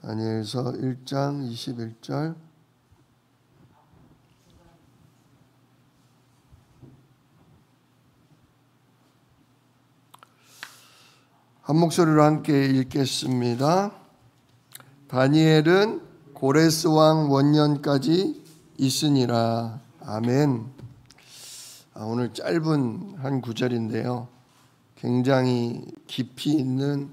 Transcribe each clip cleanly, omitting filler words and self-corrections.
다니엘서 1장 21절. 한 목소리로 함께 읽겠습니다. 다니엘은 고레스 왕 원년까지 있으니라. 아멘. 오늘 짧은 한 구절인데요, 굉장히 깊이 있는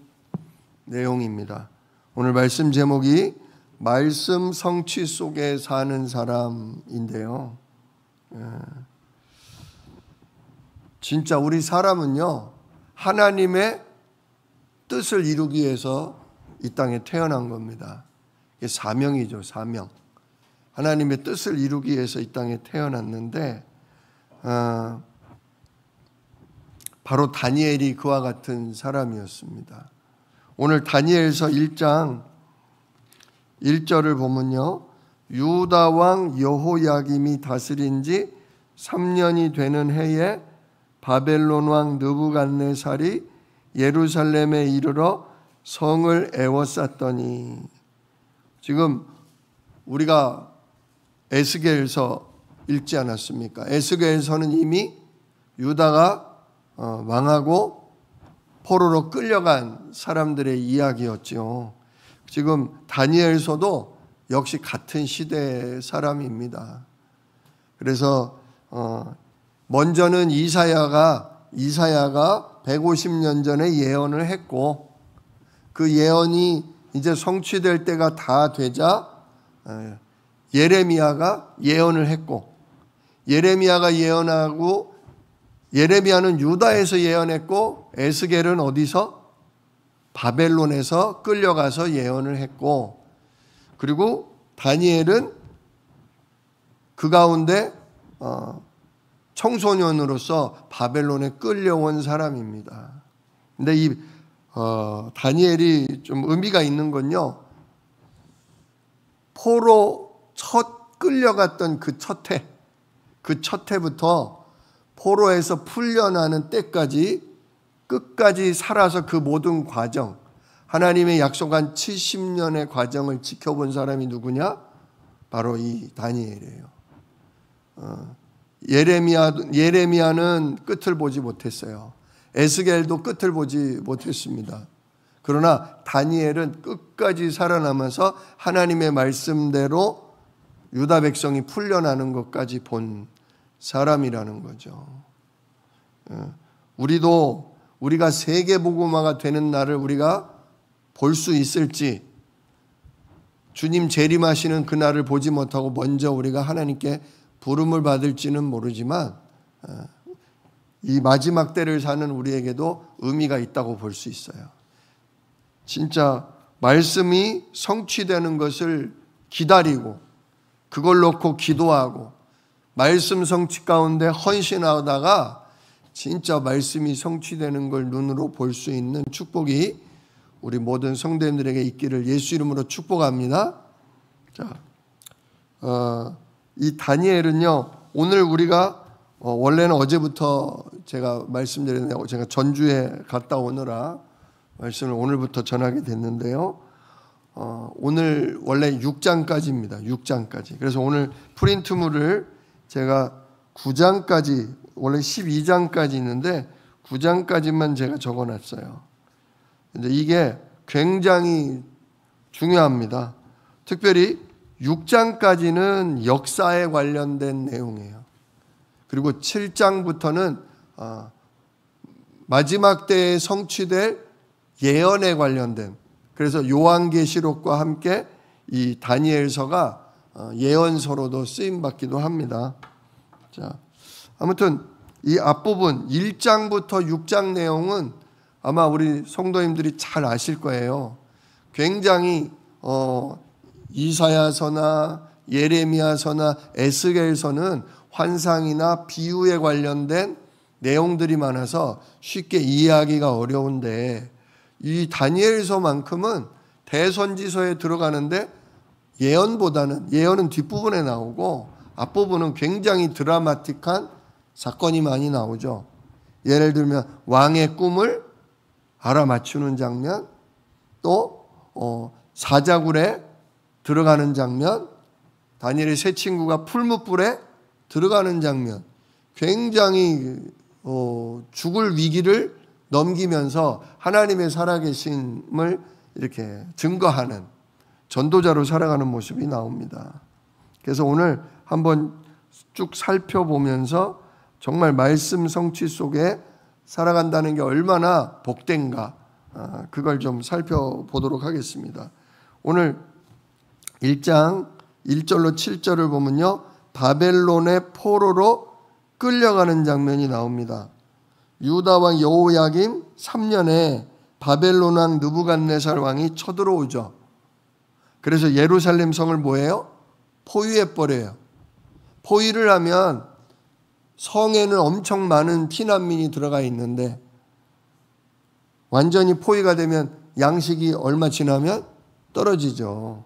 내용입니다. 오늘 말씀 제목이 말씀 성취 속에 사는 사람인데요, 진짜 우리 사람은요, 하나님의 뜻을 이루기 위해서 이 땅에 태어난 겁니다. 이게 사명이죠, 사명. 하나님의 뜻을 이루기 위해서 이 땅에 태어났는데, 바로 다니엘이 그와 같은 사람이었습니다. 오늘 다니엘서 1장 1절을 보면요, 유다 왕 여호야김이 다스린 지 3년이 되는 해에 바벨론 왕 느부갓네살이 예루살렘에 이르러 성을 에워쌌더니, 지금 우리가 에스겔서 읽지 않았습니까? 에스겔서는 이미 유다가 망하고 포로로 끌려간 사람들의 이야기였죠. 지금 다니엘서도 역시 같은 시대의 사람입니다. 그래서 먼저는 이사야가 150년 전에 예언을 했고, 그 예언이 이제 성취될 때가 다 되자 예레미야가 예언을 했고, 예레미야가 예언하고, 예레미야는 유다에서 예언했고, 에스겔은 어디서? 바벨론에서 끌려가서 예언을 했고, 그리고 다니엘은 그 가운데 청소년으로서 바벨론에 끌려온 사람입니다. 근데 이 다니엘이 좀 의미가 있는 건요, 포로 첫 끌려갔던 그 첫 해부터 포로에서 풀려나는 때까지 끝까지 살아서 그 모든 과정, 하나님의 약속한 70년의 과정을 지켜본 사람이 누구냐? 바로 이 다니엘이에요. 예레미야는 끝을 보지 못했어요. 에스겔도 끝을 보지 못했습니다. 그러나 다니엘은 끝까지 살아남아서 하나님의 말씀대로 유다 백성이 풀려나는 것까지 본 사람이라는 거죠. 우리가 세계복음화가 되는 날을 우리가 볼 수 있을지, 주님 재림하시는 그 날을 보지 못하고 먼저 우리가 하나님께 부름을 받을지는 모르지만, 이 마지막 때를 사는 우리에게도 의미가 있다고 볼 수 있어요. 진짜 말씀이 성취되는 것을 기다리고 그걸 놓고 기도하고 말씀 성취 가운데 헌신하다가 진짜 말씀이 성취되는 걸 눈으로 볼 수 있는 축복이 우리 모든 성도님들에게 있기를 예수 이름으로 축복합니다. 자, 이 다니엘은요, 오늘 우리가 원래는 어제부터 제가 말씀드렸는데, 제가 전주에 갔다 오느라 말씀을 오늘부터 전하게 됐는데요, 오늘 원래 6장까지입니다. 6장까지. 그래서 오늘 프린트물을 제가 9장까지, 원래 12장까지 있는데 9장까지만 제가 적어놨어요. 근데 이게 굉장히 중요합니다. 특별히 6장까지는 역사에 관련된 내용이에요. 그리고 7장부터는 마지막 때에 성취될 예언에 관련된, 그래서 요한계시록과 함께 이 다니엘서가 예언서로도 쓰임받기도 합니다. 자, 아무튼 이 앞부분 1장부터 6장 내용은 아마 우리 성도님들이 잘 아실 거예요. 굉장히 이사야서나 예레미야서나 에스겔서는 환상이나 비유에 관련된 내용들이 많아서 쉽게 이해하기가 어려운데, 이 다니엘서만큼은 대선지서에 들어가는데 예언은 뒷부분에 나오고 앞부분은 굉장히 드라마틱한 사건이 많이 나오죠. 예를 들면 왕의 꿈을 알아맞추는 장면, 또 사자굴에 들어가는 장면, 다니엘의 세 친구가 풀무불에 들어가는 장면, 굉장히 죽을 위기를 넘기면서 하나님의 살아계심을 이렇게 증거하는 전도자로 살아가는 모습이 나옵니다. 그래서 오늘 한번 쭉 살펴보면서 정말 말씀 성취 속에 살아간다는 게 얼마나 복된가, 그걸 좀 살펴보도록 하겠습니다. 오늘 1장 1절로 7절을 보면요, 바벨론의 포로로 끌려가는 장면이 나옵니다. 유다 왕 여호야김 3년에 바벨론 왕 느부갓네살 왕이 쳐들어오죠. 그래서 예루살렘 성을 뭐예요? 포위해버려요. 포위를 하면 성에는 엄청 많은 피난민이 들어가 있는데 완전히 포위가 되면 양식이 얼마 지나면 떨어지죠.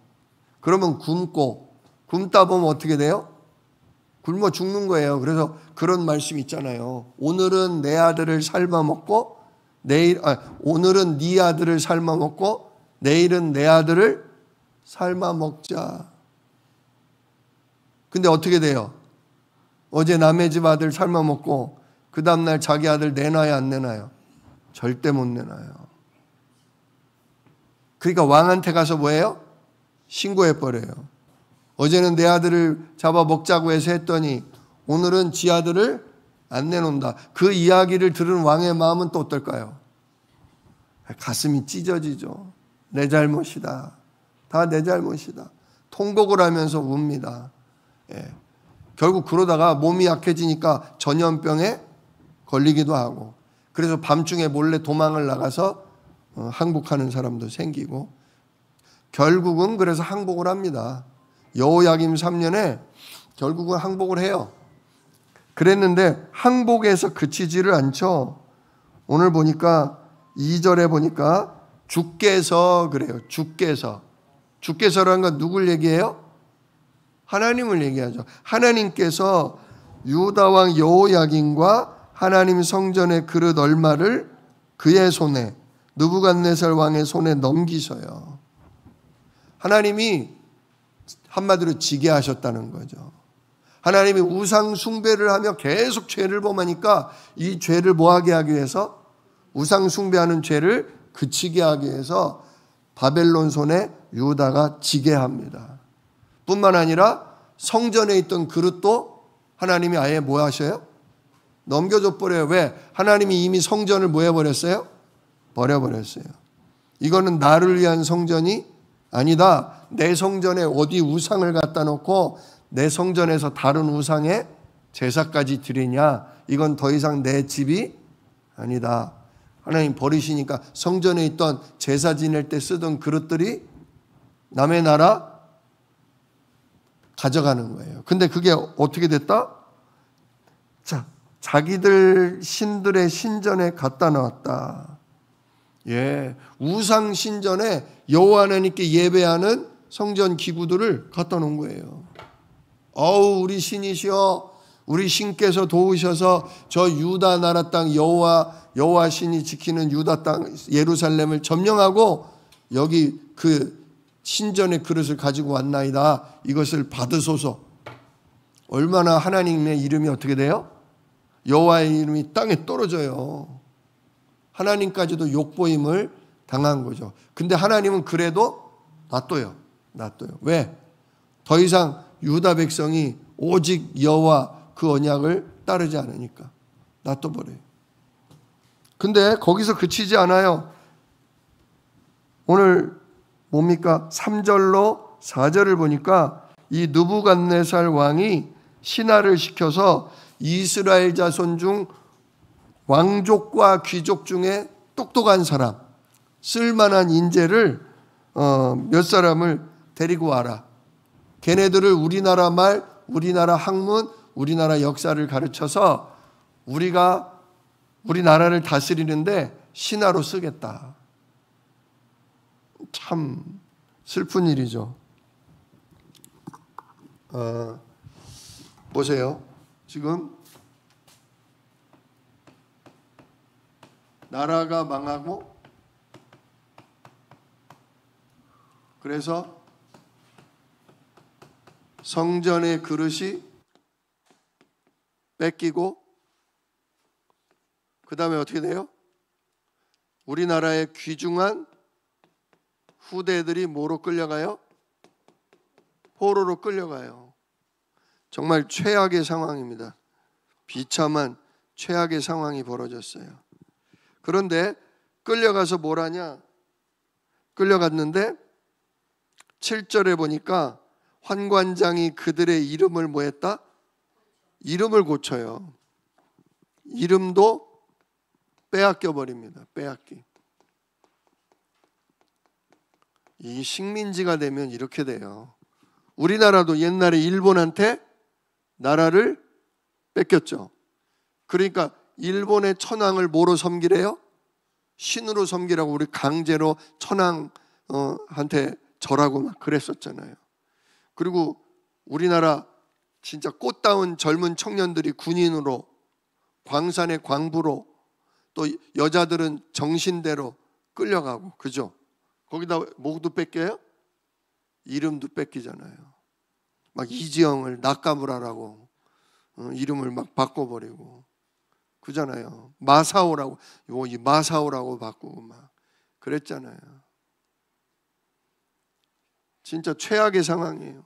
그러면 굶다 보면 어떻게 돼요? 굶어 죽는 거예요. 그래서 그런 말씀 있잖아요. 오늘은 내 아들을 삶아 먹고 오늘은 네 아들을 삶아 먹고 내일은 내 아들을 삶아 먹자. 근데 어떻게 돼요? 어제 남의 집 아들 삶아 먹고 그 다음날 자기 아들 내놔야 안 내놔요? 절대 못 내놔요. 그러니까 왕한테 가서 뭐예요? 신고해버려요. 어제는 내 아들을 잡아 먹자고 해서 했더니 오늘은 지 아들을 안 내놓는다. 그 이야기를 들은 왕의 마음은 또 어떨까요? 가슴이 찢어지죠. 내 잘못이다. 다 내 잘못이다. 통곡을 하면서 웁니다. 예. 결국 그러다가 몸이 약해지니까 전염병에 걸리기도 하고, 그래서 밤중에 몰래 도망을 나가서 항복하는 사람도 생기고, 결국은 그래서 항복을 합니다. 여호야김 3년에 결국은 항복을 해요. 그랬는데 항복에서 그치지를 않죠. 오늘 보니까 2절에 보니까 주께서 그래요. 주께서라는 건 누굴 얘기해요? 하나님을 얘기하죠. 하나님께서 유다 왕 여호야김과 하나님 성전의 그릇 얼마를 그의 손에, 느부갓네살 왕의 손에 넘기셔요. 하나님이 한마디로 지게 하셨다는 거죠. 하나님이 우상 숭배를 하며 계속 죄를 범하니까 이 죄를 뭐하게 하기 위해서, 우상 숭배하는 죄를 그치게 하기 위해서 바벨론 손에 유다가 지게 합니다. 뿐만 아니라 성전에 있던 그릇도 하나님이 아예 뭐 하셔요? 넘겨줘 버려요. 왜? 하나님이 이미 성전을 뭐 해버렸어요? 버려버렸어요. 이거는 나를 위한 성전이 아니다. 내 성전에 어디 우상을 갖다 놓고 내 성전에서 다른 우상에 제사까지 드리냐? 이건 더 이상 내 집이 아니다. 하나님 버리시니까 성전에 있던 제사 지낼 때 쓰던 그릇들이 남의 나라 가져가는 거예요. 근데 그게 어떻게 됐다? 자, 자기들 신들의 신전에 갖다 놨다. 예, 우상 신전에 여호와 하나님께 예배하는 성전 기구들을 갖다 놓은 거예요. 어우, 우리 신이시여, 우리 신께서 도우셔서 저 유다 나라 땅 여호와 신이 지키는 유다 땅 예루살렘을 점령하고 여기 그 신전의 그릇을 가지고 왔나이다. 이것을 받으소서. 얼마나 하나님의 이름이 어떻게 돼요? 여호와의 이름이 땅에 떨어져요. 하나님까지도 욕보임을 당한 거죠. 근데 하나님은 그래도 놔둬요. 왜? 더 이상 유다 백성이 오직 여호와 그 언약을 따르지 않으니까 놔둬버려요. 근데 거기서 그치지 않아요. 오늘 뭡니까? 3절로 4절을 보니까 이 느부갓네살 왕이 신하를 시켜서 이스라엘 자손 중 왕족과 귀족 중에 똑똑한 사람, 쓸만한 인재를 몇 사람을 데리고 와라. 걔네들을 우리나라 말, 우리나라 학문, 우리나라 역사를 가르쳐서 우리 나라를 다스리는데 신하로 쓰겠다. 참 슬픈 일이죠. 보세요. 지금 나라가 망하고 그래서 성전의 그릇이 뺏기고 그 다음에 어떻게 돼요? 우리나라의 귀중한 후대들이 뭐로 끌려가요? 포로로 끌려가요. 정말 최악의 상황입니다. 비참한 최악의 상황이 벌어졌어요. 그런데 끌려가서 뭘 하냐? 끌려갔는데 7절에 보니까 환관장이 그들의 이름을 뭐 했다? 이름을 고쳐요. 이름도 빼앗겨 버립니다. 빼앗기. 이 식민지가 되면 이렇게 돼요. 우리나라도 옛날에 일본한테 나라를 뺏겼죠. 그러니까 일본의 천황을 뭐로 섬기래요? 신으로 섬기라고 우리 강제로 천황한테 절하고 막 그랬었잖아요. 그리고 우리나라 진짜 꽃다운 젊은 청년들이 군인으로, 광산의 광부로, 또 여자들은 정신대로 끌려가고, 그죠? 거기다 뭐도 뺏겨요? 이름도 뺏기잖아요. 막 이지영을 나카무라라고 이름을 막 바꿔버리고 그잖아요. 마사오라고, 이 마사오라고 바꾸고 막 그랬잖아요. 진짜 최악의 상황이에요.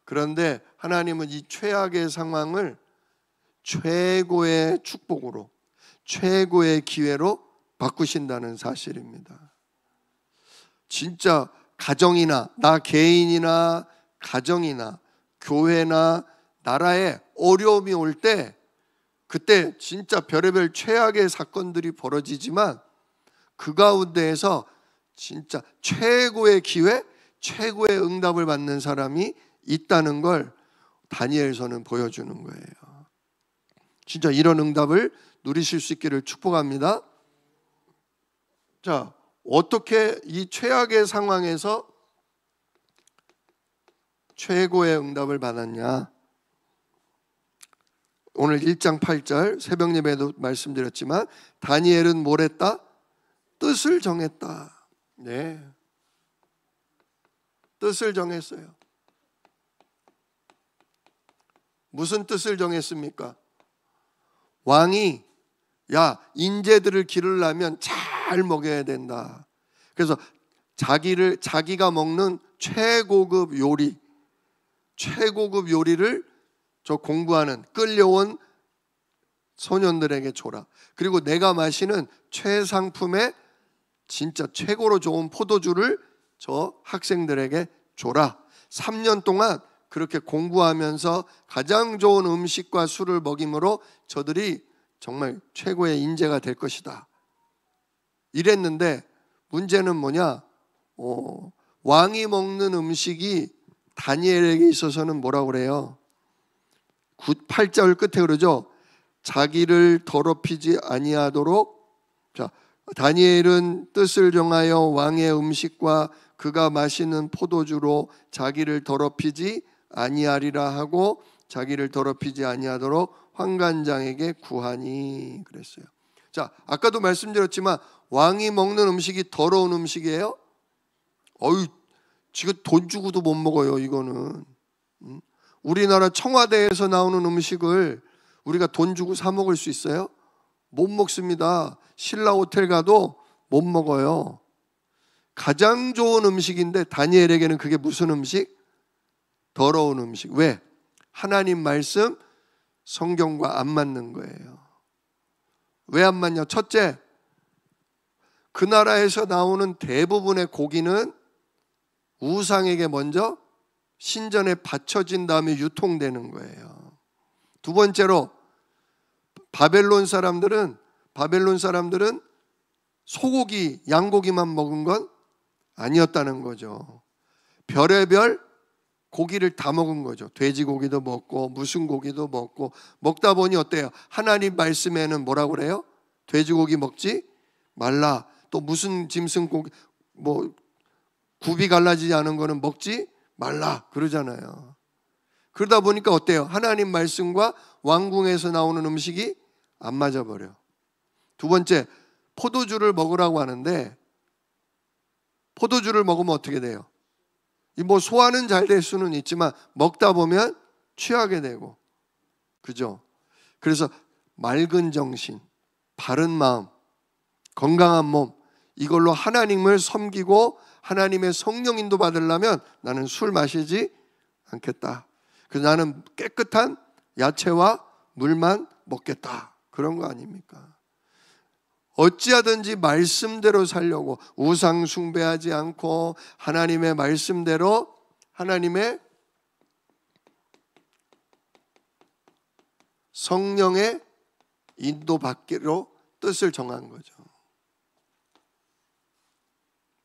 그런데 하나님은 이 최악의 상황을 최고의 축복으로, 최고의 기회로 바꾸신다는 사실입니다. 진짜 가정이나 나 개인이나 가정이나 교회나 나라에 어려움이 올 때, 그때 진짜 별의별 최악의 사건들이 벌어지지만 그 가운데에서 진짜 최고의 기회, 최고의 응답을 받는 사람이 있다는 걸 다니엘서는 보여주는 거예요. 진짜 이런 응답을 누리실 수 있기를 축복합니다. 자, 어떻게 이 최악의 상황에서 최고의 응답을 받았냐? 오늘 1장 8절 새벽 예배에도 말씀드렸지만 다니엘은 뭘 했다? 뜻을 정했다. 네, 뜻을 정했어요. 무슨 뜻을 정했습니까? 왕이 인재들을 기르려면 잘 먹여야 된다. 그래서 자기가 먹는 최고급 요리를 저 공부하는 끌려온 소년들에게 줘라. 그리고 내가 마시는 최상품의 진짜 최고로 좋은 포도주를 저 학생들에게 줘라. 3년 동안 그렇게 공부하면서 가장 좋은 음식과 술을 먹임으로 저들이 정말 최고의 인재가 될 것이다. 이랬는데 문제는 뭐냐? 왕이 먹는 음식이 다니엘에게 있어서는 뭐라고 그래요? 8절 끝에 그러죠. 자기를 더럽히지 아니하도록. 자, 다니엘은 뜻을 정하여 왕의 음식과 그가 마시는 포도주로 자기를 더럽히지 아니하리라 하고 자기를 더럽히지 아니하도록 환관장에게 구하니 그랬어요. 자, 아까도 말씀드렸지만 왕이 먹는 음식이 더러운 음식이에요? 지금 돈 주고도 못 먹어요. 이거는 우리나라 청와대에서 나오는 음식을 우리가 돈 주고 사 먹을 수 있어요? 못 먹습니다. 신라 호텔 가도 못 먹어요. 가장 좋은 음식인데 다니엘에게는 그게 무슨 음식? 더러운 음식. 왜? 하나님 말씀 성경과 안 맞는 거예요. 왜 안 맞냐? 첫째, 그 나라에서 나오는 대부분의 고기는 우상에게 먼저 신전에 바쳐진 다음에 유통되는 거예요. 두 번째로 바벨론 사람들은 소고기, 양고기만 먹은 건 아니었다는 거죠. 별의별 고기를 다 먹은 거죠. 돼지고기도 먹고 무슨 고기도 먹고 먹다 보니 어때요? 하나님 말씀에는 뭐라고 그래요? 돼지고기 먹지 말라. 또 무슨 짐승 고기 굽이 갈라지지 않은 거는 먹지 말라 그러잖아요. 그러다 보니까 어때요? 하나님 말씀과 왕궁에서 나오는 음식이 안 맞아버려. 두 번째, 포도주를 먹으라고 하는데 포도주를 먹으면 어떻게 돼요? 뭐 소화는 잘 될 수는 있지만 먹다 보면 취하게 되고, 그죠? 그래서 맑은 정신, 바른 마음, 건강한 몸, 이걸로 하나님을 섬기고 하나님의 성령 인도 받으려면 나는 술 마시지 않겠다. 그래서 나는 깨끗한 야채와 물만 먹겠다. 그런 거 아닙니까? 어찌하든지 말씀대로 살려고 우상 숭배하지 않고 하나님의 말씀대로 하나님의 성령의 인도받기로 뜻을 정한 거죠.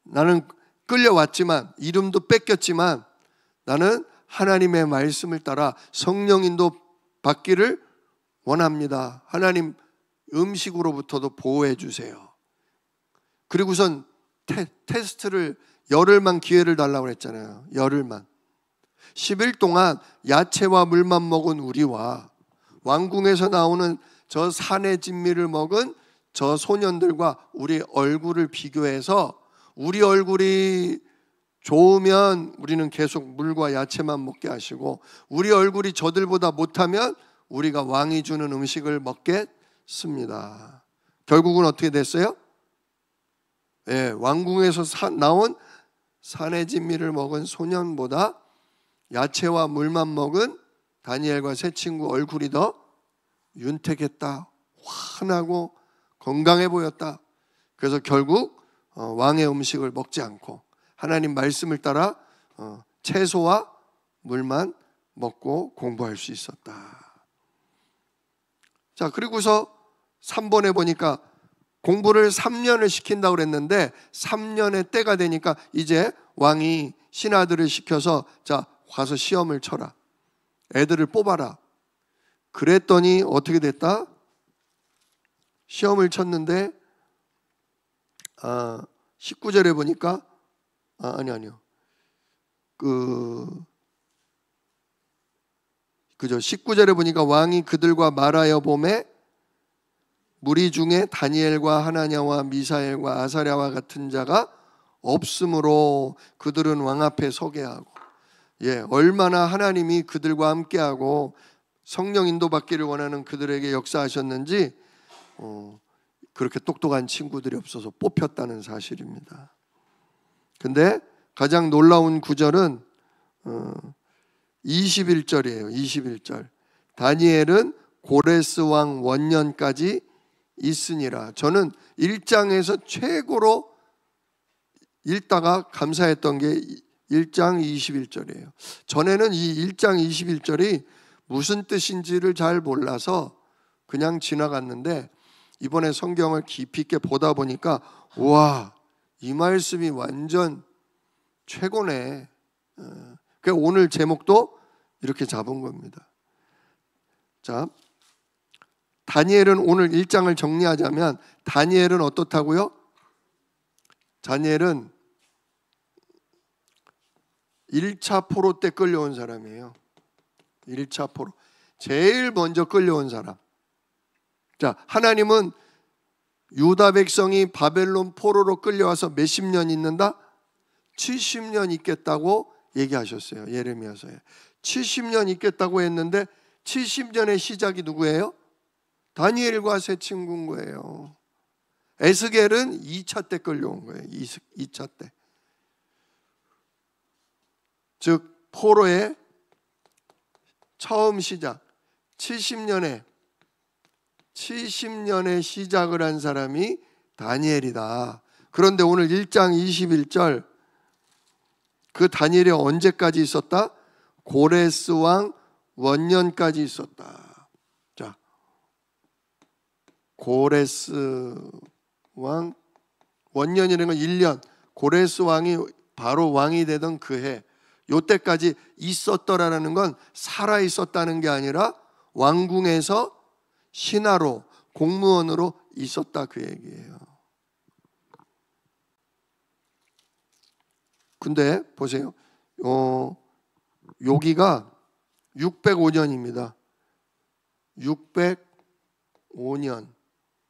나는 끌려왔지만, 이름도 뺏겼지만 나는 하나님의 말씀을 따라 성령 인도 받기를 원합니다. 하나님 음식으로부터도 보호해 주세요. 그리고선 테스트를 열흘만 기회를 달라고 했잖아요. 열흘만. 10일 동안 야채와 물만 먹은 우리와 왕궁에서 나오는 저 산의 진미를 먹은 저 소년들과 우리 얼굴을 비교해서 우리 얼굴이 좋으면 우리는 계속 물과 야채만 먹게 하시고, 우리 얼굴이 저들보다 못하면 우리가 왕이 주는 음식을 먹겠습니다. 결국은 어떻게 됐어요? 예, 왕궁에서 나온 산의 진미를 먹은 소년보다 야채와 물만 먹은 다니엘과 세 친구 얼굴이 더 윤택했다, 환하고 건강해 보였다. 그래서 결국 왕의 음식을 먹지 않고 하나님 말씀을 따라 채소와 물만 먹고 공부할 수 있었다. 자, 그리고서 3번에 보니까 공부를 3년을 시킨다고 그랬는데 3년의 때가 되니까 이제 왕이 신하들을 시켜서 자, 가서 시험을 쳐라. 애들을 뽑아라. 그랬더니 어떻게 됐다? 시험을 쳤는데 19절에 보니까 아니요. 그죠. 19절에 보니까 왕이 그들과 말하여 보매 무리 중에 다니엘과 하나냐와 미사엘과 아사랴와 같은 자가 없으므로 그들은 왕 앞에 서게 하고, 예, 얼마나 하나님이 그들과 함께하고 성령 인도받기를 원하는 그들에게 역사하셨는지 그렇게 똑똑한 친구들이 없어서 뽑혔다는 사실입니다. 근데 가장 놀라운 구절은 21절이에요. 21절. 다니엘은 고레스 왕 원년까지 있으니라. 저는 1장에서 최고로 읽다가 감사했던 게 1장 21절이에요. 전에는 이 1장 21절이 무슨 뜻인지를 잘 몰라서 그냥 지나갔는데 이번에 성경을 깊이 있게 보다 보니까 와, 이 말씀이 완전 최고네. 그래서 오늘 제목도 이렇게 잡은 겁니다. 자, 다니엘은 오늘 1장을 정리하자면 다니엘은 어떻다고요? 다니엘은 1차 포로 때 끌려온 사람이에요. 1차 포로. 제일 먼저 끌려온 사람. 자, 하나님은 유다 백성이 바벨론 포로로 끌려와서 몇십 년 있는다? 70년 있겠다고 얘기하셨어요. 예레미야서에 70년 있겠다고 했는데 70년의 시작이 누구예요? 다니엘과 세 친구인 거예요. 에스겔은 2차 때 끌려온 거예요. 2차 때. 즉 포로의 처음 시작 70년에 시작을 한 사람이 다니엘이다. 그런데 오늘 1장 21절 그 다니엘이 언제까지 있었다? 고레스 왕 원년까지 있었다. 자, 고레스 왕 원년이라는 건 1년. 고레스 왕이 바로 왕이 되던 그 해, 요때까지 있었더라는 건 살아 있었다는 게 아니라 왕궁에서 신하로 공무원으로 있었다 그 얘기예요. 근데 보세요. 여기가 605년입니다. 605년.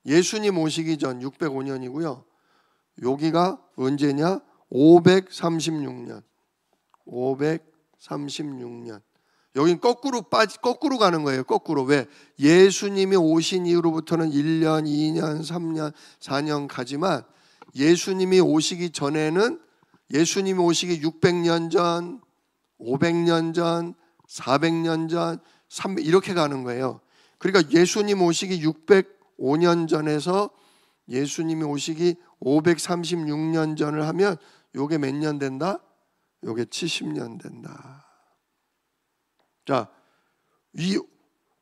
예수님 오시기 전 605년이고요. 여기가 언제냐? 536년. 536년. 여긴 거꾸로 가는 거예요. 거꾸로. 왜? 예수님이 오신 이후로부터는 1년, 2년, 3년, 4년 가지만 예수님이 오시기 전에는 예수님이 오시기 600년 전, 500년 전, 400년 전, 300 이렇게 가는 거예요. 그러니까 예수님 오시기 605년 전에서 예수님이 오시기 536년 전을 하면 요게 몇 년 된다? 요게 70년 된다. 자, 이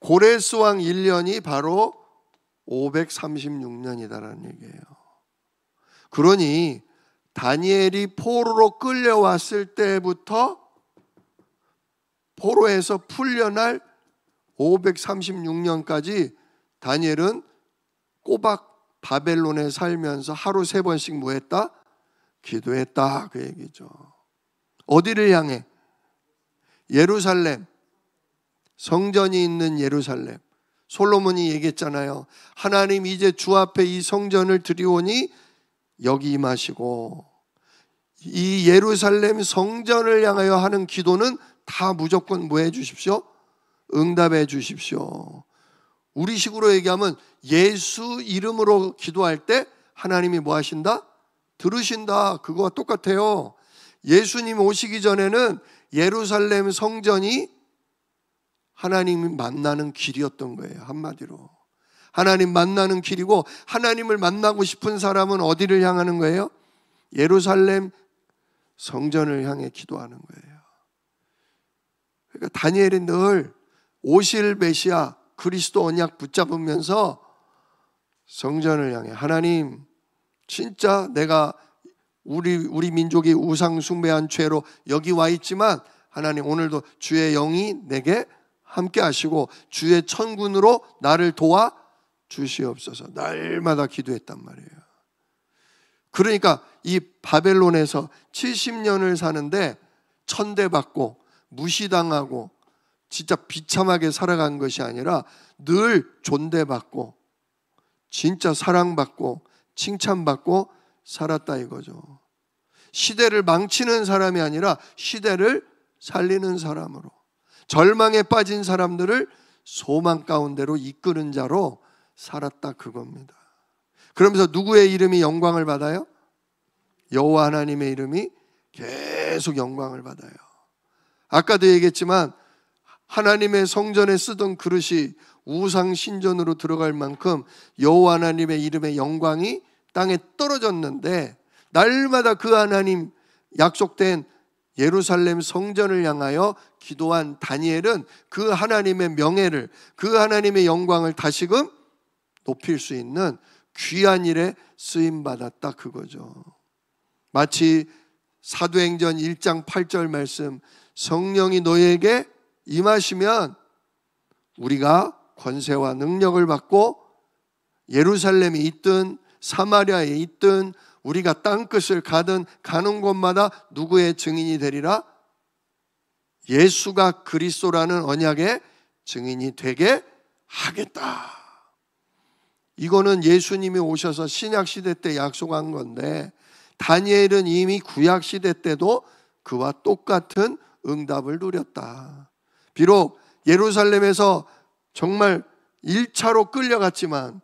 고레스 왕 1년이 바로 536년이다라는 얘기예요. 그러니 다니엘이 포로로 끌려왔을 때부터 포로에서 풀려날 536년까지 다니엘은 꼬박 바벨론에 살면서 하루 3번씩 뭐 했다? 기도했다, 그 얘기죠. 어디를 향해? 예루살렘, 성전이 있는 예루살렘. 솔로몬이 얘기했잖아요. 하나님 이제 주 앞에 이 성전을 드리오니 여기 임하시고, 이 예루살렘 성전을 향하여 하는 기도는 다 무조건 뭐 해 주십시오? 응답해 주십시오. 우리 식으로 얘기하면 예수 이름으로 기도할 때 하나님이 뭐 하신다? 들으신다. 그거와 똑같아요. 예수님 오시기 전에는 예루살렘 성전이 하나님을 만나는 길이었던 거예요. 한마디로 하나님 만나는 길이고, 하나님을 만나고 싶은 사람은 어디를 향하는 거예요? 예루살렘 성전을 향해 기도하는 거예요. 그러니까 다니엘이 늘 오실 메시아 그리스도 언약 붙잡으면서 성전을 향해, 하나님 진짜 내가 우리 민족이 우상 숭배한 죄로 여기 와 있지만 하나님 오늘도 주의 영이 내게 함께 하시고 주의 천군으로 나를 도와 주시옵소서. 날마다 기도했단 말이에요. 그러니까 이 바벨론에서 70년을 사는데 천대받고 무시당하고 진짜 비참하게 살아간 것이 아니라 늘 존대받고 진짜 사랑받고 칭찬받고 살았다 이거죠. 시대를 망치는 사람이 아니라 시대를 살리는 사람으로, 절망에 빠진 사람들을 소망 가운데로 이끄는 자로 살았다 그겁니다. 그러면서 누구의 이름이 영광을 받아요? 여호와 하나님의 이름이 계속 영광을 받아요. 아까도 얘기했지만 하나님의 성전에 쓰던 그릇이 우상 신전으로 들어갈 만큼 여호와 하나님의 이름의 영광이 땅에 떨어졌는데, 날마다 그 하나님 약속된 예루살렘 성전을 향하여 기도한 다니엘은 그 하나님의 명예를, 그 하나님의 영광을 다시금 높일 수 있는 귀한 일에 쓰임받았다 그거죠. 마치 사도행전 1장 8절 말씀, 성령이 너희에게 임하시면 우리가 권세와 능력을 받고 예루살렘에 있든 사마리아에 있든 우리가 땅끝을 가든 가는 곳마다 누구의 증인이 되리라? 예수가 그리스도라는 언약의 증인이 되게 하겠다. 이거는 예수님이 오셔서 신약시대 때 약속한 건데, 다니엘은 이미 구약시대 때도 그와 똑같은 응답을 누렸다. 비록 예루살렘에서 정말 1차로 끌려갔지만,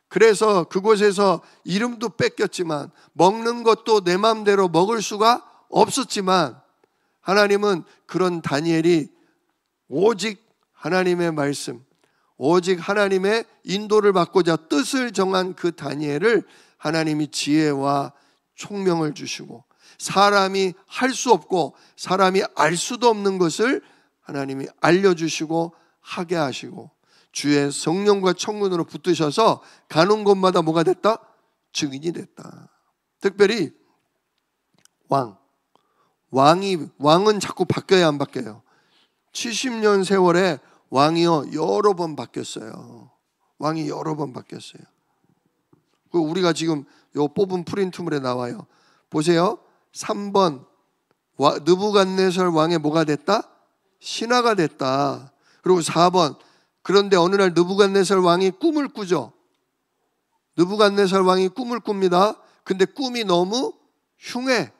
그래서 그곳에서 이름도 뺏겼지만, 먹는 것도 내 마음대로 먹을 수가 없었지만, 하나님은 그런 다니엘이 오직 하나님의 말씀, 오직 하나님의 인도를 받고자 뜻을 정한 그 다니엘을 하나님이 지혜와 총명을 주시고, 사람이 할 수 없고 사람이 알 수도 없는 것을 하나님이 알려주시고 하게 하시고, 주의 성령과 천군으로 붙드셔서 가는 곳마다 뭐가 됐다? 증인이 됐다. 특별히 왕은 자꾸 바뀌어야 안 바뀌어요. 70년 세월에 왕이요 여러 번 바뀌었어요. 왕이 여러 번 바뀌었어요. 우리가 지금 요 뽑은 프린트물에 나와요. 보세요. 3번 느부갓네살 왕의 뭐가 됐다? 신하가 됐다. 그리고 4번, 그런데 어느 날 느부갓네살 왕이 꿈을 꾸죠. 느부갓네살 왕이 꿈을 꿉니다. 근데 꿈이 너무 흉해.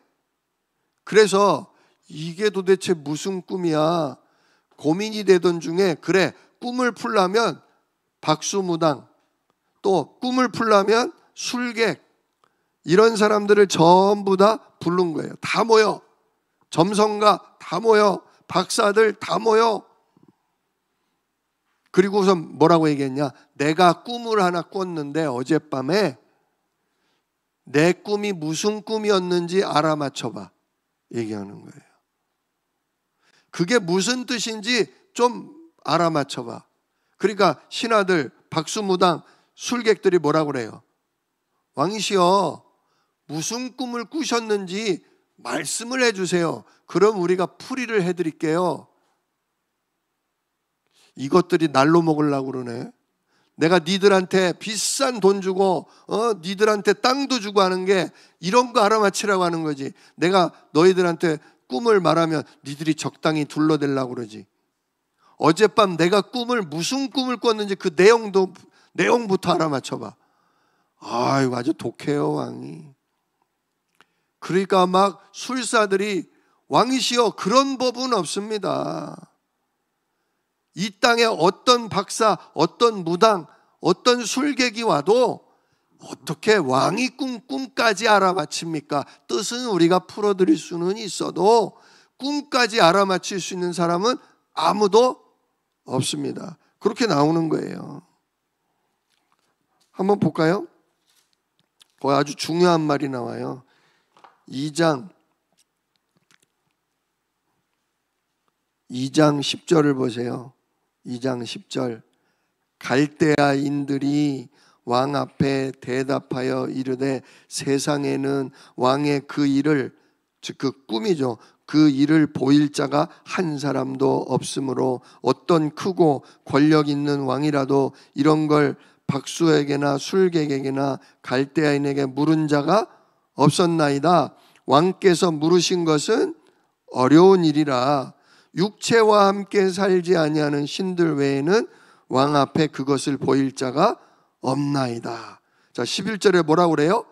그래서 이게 도대체 무슨 꿈이야 고민이 되던 중에, 그래 꿈을 풀려면 박수무당, 또 꿈을 풀려면 술객, 이런 사람들을 전부 다 부른 거예요. 다 모여. 점성가 다 모여. 박사들 다 모여. 그리고서 뭐라고 얘기했냐? 내가 꿈을 하나 꿨는데 어젯밤에 내 꿈이 무슨 꿈이었는지 알아맞혀봐. 얘기하는 거예요. 그게 무슨 뜻인지 좀 알아맞혀봐. 그러니까 신하들, 박수무당, 술객들이 뭐라고 그래요? 왕이시여, 무슨 꿈을 꾸셨는지 말씀을 해주세요. 그럼 우리가 풀이를 해드릴게요. 이것들이 날로 먹으려고 그러네. 내가 니들한테 비싼 돈 주고 니들한테 땅도 주고 하는 게 이런 거 알아맞히라고 하는 거지. 내가 너희들한테 꿈을 말하면 니들이 적당히 둘러대려고 그러지. 어젯밤 내가 무슨 꿈을 꿨는지 그 내용부터 알아맞혀봐. 아이고, 아주 독해요 왕이. 그러니까 막 술사들이 왕이시여, 그런 법은 없습니다. 이 땅에 어떤 박사, 어떤 무당, 어떤 술객이 와도 어떻게 왕이 꿈까지 알아맞힙니까? 뜻은 우리가 풀어드릴 수는 있어도 꿈까지 알아맞힐 수 있는 사람은 아무도 없습니다. 그렇게 나오는 거예요. 한번 볼까요? 아주 중요한 말이 나와요. 2장 10절을 보세요. 2장 10절. 갈대아인들이 왕 앞에 대답하여 이르되 세상에는 왕의 그 일을, 즉 그 꿈이죠, 그 일을 보일 자가 한 사람도 없으므로 어떤 크고 권력 있는 왕이라도 이런 걸 박수에게나 술객에게나 갈대아인에게 물은 자가 없었나이다. 왕께서 물으신 것은 어려운 일이라 육체와 함께 살지 아니하는 신들 외에는 왕 앞에 그것을 보일 자가 없나이다. 자, 11절에 뭐라고 그래요?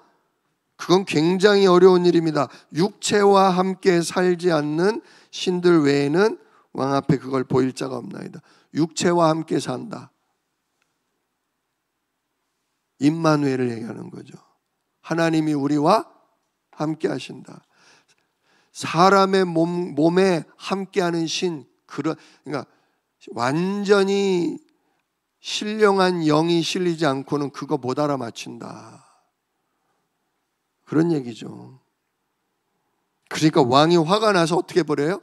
그건 굉장히 어려운 일입니다. 육체와 함께 살지 않는 신들 외에는 왕 앞에 그걸 보일 자가 없나이다. 육체와 함께 산다. 임마누엘을 얘기하는 거죠. 하나님이 우리와 함께 하신다. 사람의 몸에 함께하는 신, 그러니까 완전히 신령한 영이 실리지 않고는 그거 못 알아맞힌다. 그런 얘기죠. 그러니까 왕이 화가 나서 어떻게 버려요?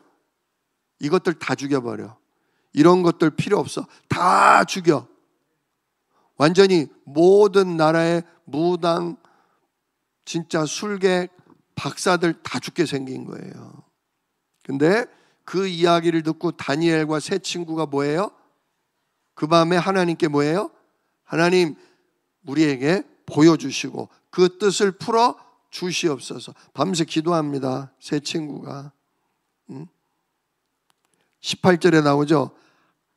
이것들 다 죽여버려. 이런 것들 필요 없어. 다 죽여. 완전히 모든 나라의 무당, 진짜 술객, 박사들 다 죽게 생긴 거예요. 근데 그 이야기를 듣고 다니엘과 세 친구가 뭐예요? 그 밤에 하나님께 뭐예요? 하나님, 우리에게 보여주시고 그 뜻을 풀어 주시옵소서. 밤새 기도합니다. 세 친구가. 18절에 나오죠.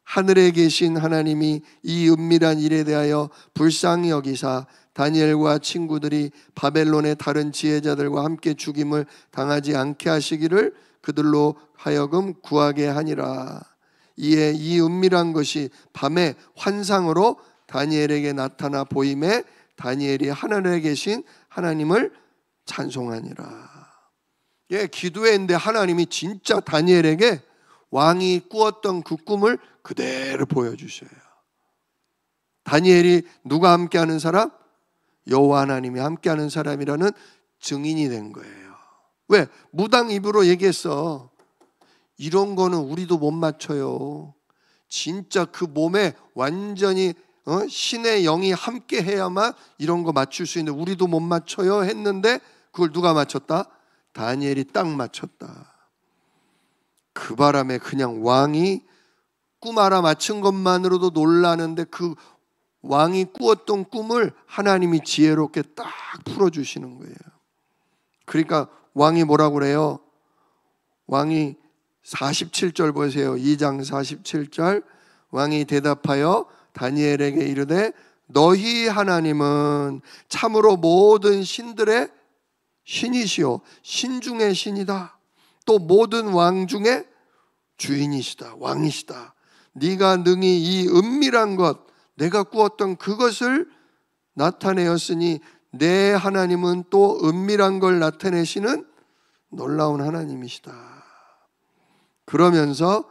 하늘에 계신 하나님이 이 은밀한 일에 대하여 불쌍히 여기사 다니엘과 친구들이 바벨론의 다른 지혜자들과 함께 죽임을 당하지 않게 하시기를 그들로 하여금 구하게 하니라. 이에 이 은밀한 것이 밤에 환상으로 다니엘에게 나타나 보임에 다니엘이 하늘에 계신 하나님을 찬송하니라. 예, 기도했는데 하나님이 진짜 다니엘에게 왕이 꾸었던 그 꿈을 그대로 보여주셔요. 다니엘이 누가 함께하는 사람? 여호와 하나님이 함께하는 사람이라는 증인이 된 거예요. 왜? 무당 입으로 얘기했어. 이런 거는 우리도 못 맞춰요. 진짜 그 몸에 완전히 신의 영이 함께 해야만 이런 거 맞출 수 있는데 우리도 못 맞춰요 했는데 그걸 누가 맞췄다? 다니엘이 딱 맞췄다. 그 바람에 그냥 왕이 꿈 알아맞힌 것만으로도 놀라는데 그 왕이 꾸었던 꿈을 하나님이 지혜롭게 딱 풀어주시는 거예요. 그러니까 왕이 뭐라고 그래요? 왕이 47절 보세요. 2장 47절. 왕이 대답하여 다니엘에게 이르되 너희 하나님은 참으로 모든 신들의 신이시요 신 중의 신이다. 또 모든 왕 중에 주인이시다, 왕이시다. 네가 능히 이 은밀한 것, 내가 꾸었던 그것을 나타내었으니 내 하나님은 또 은밀한 걸 나타내시는 놀라운 하나님이시다. 그러면서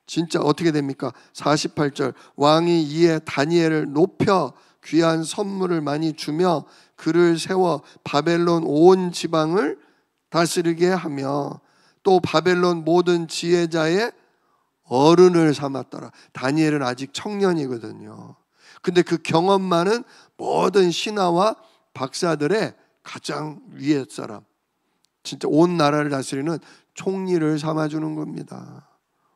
진짜 어떻게 됩니까? 48절, 왕이 이에 다니엘을 높여 귀한 선물을 많이 주며 그를 세워 바벨론 온 지방을 다스리게 하며 또 바벨론 모든 지혜자의 어른을 삼았더라. 다니엘은 아직 청년이거든요. 근데 그 경험 많은 모든 신하와 박사들의 가장 위에 사람, 진짜 온 나라를 다스리는 총리를 삼아주는 겁니다.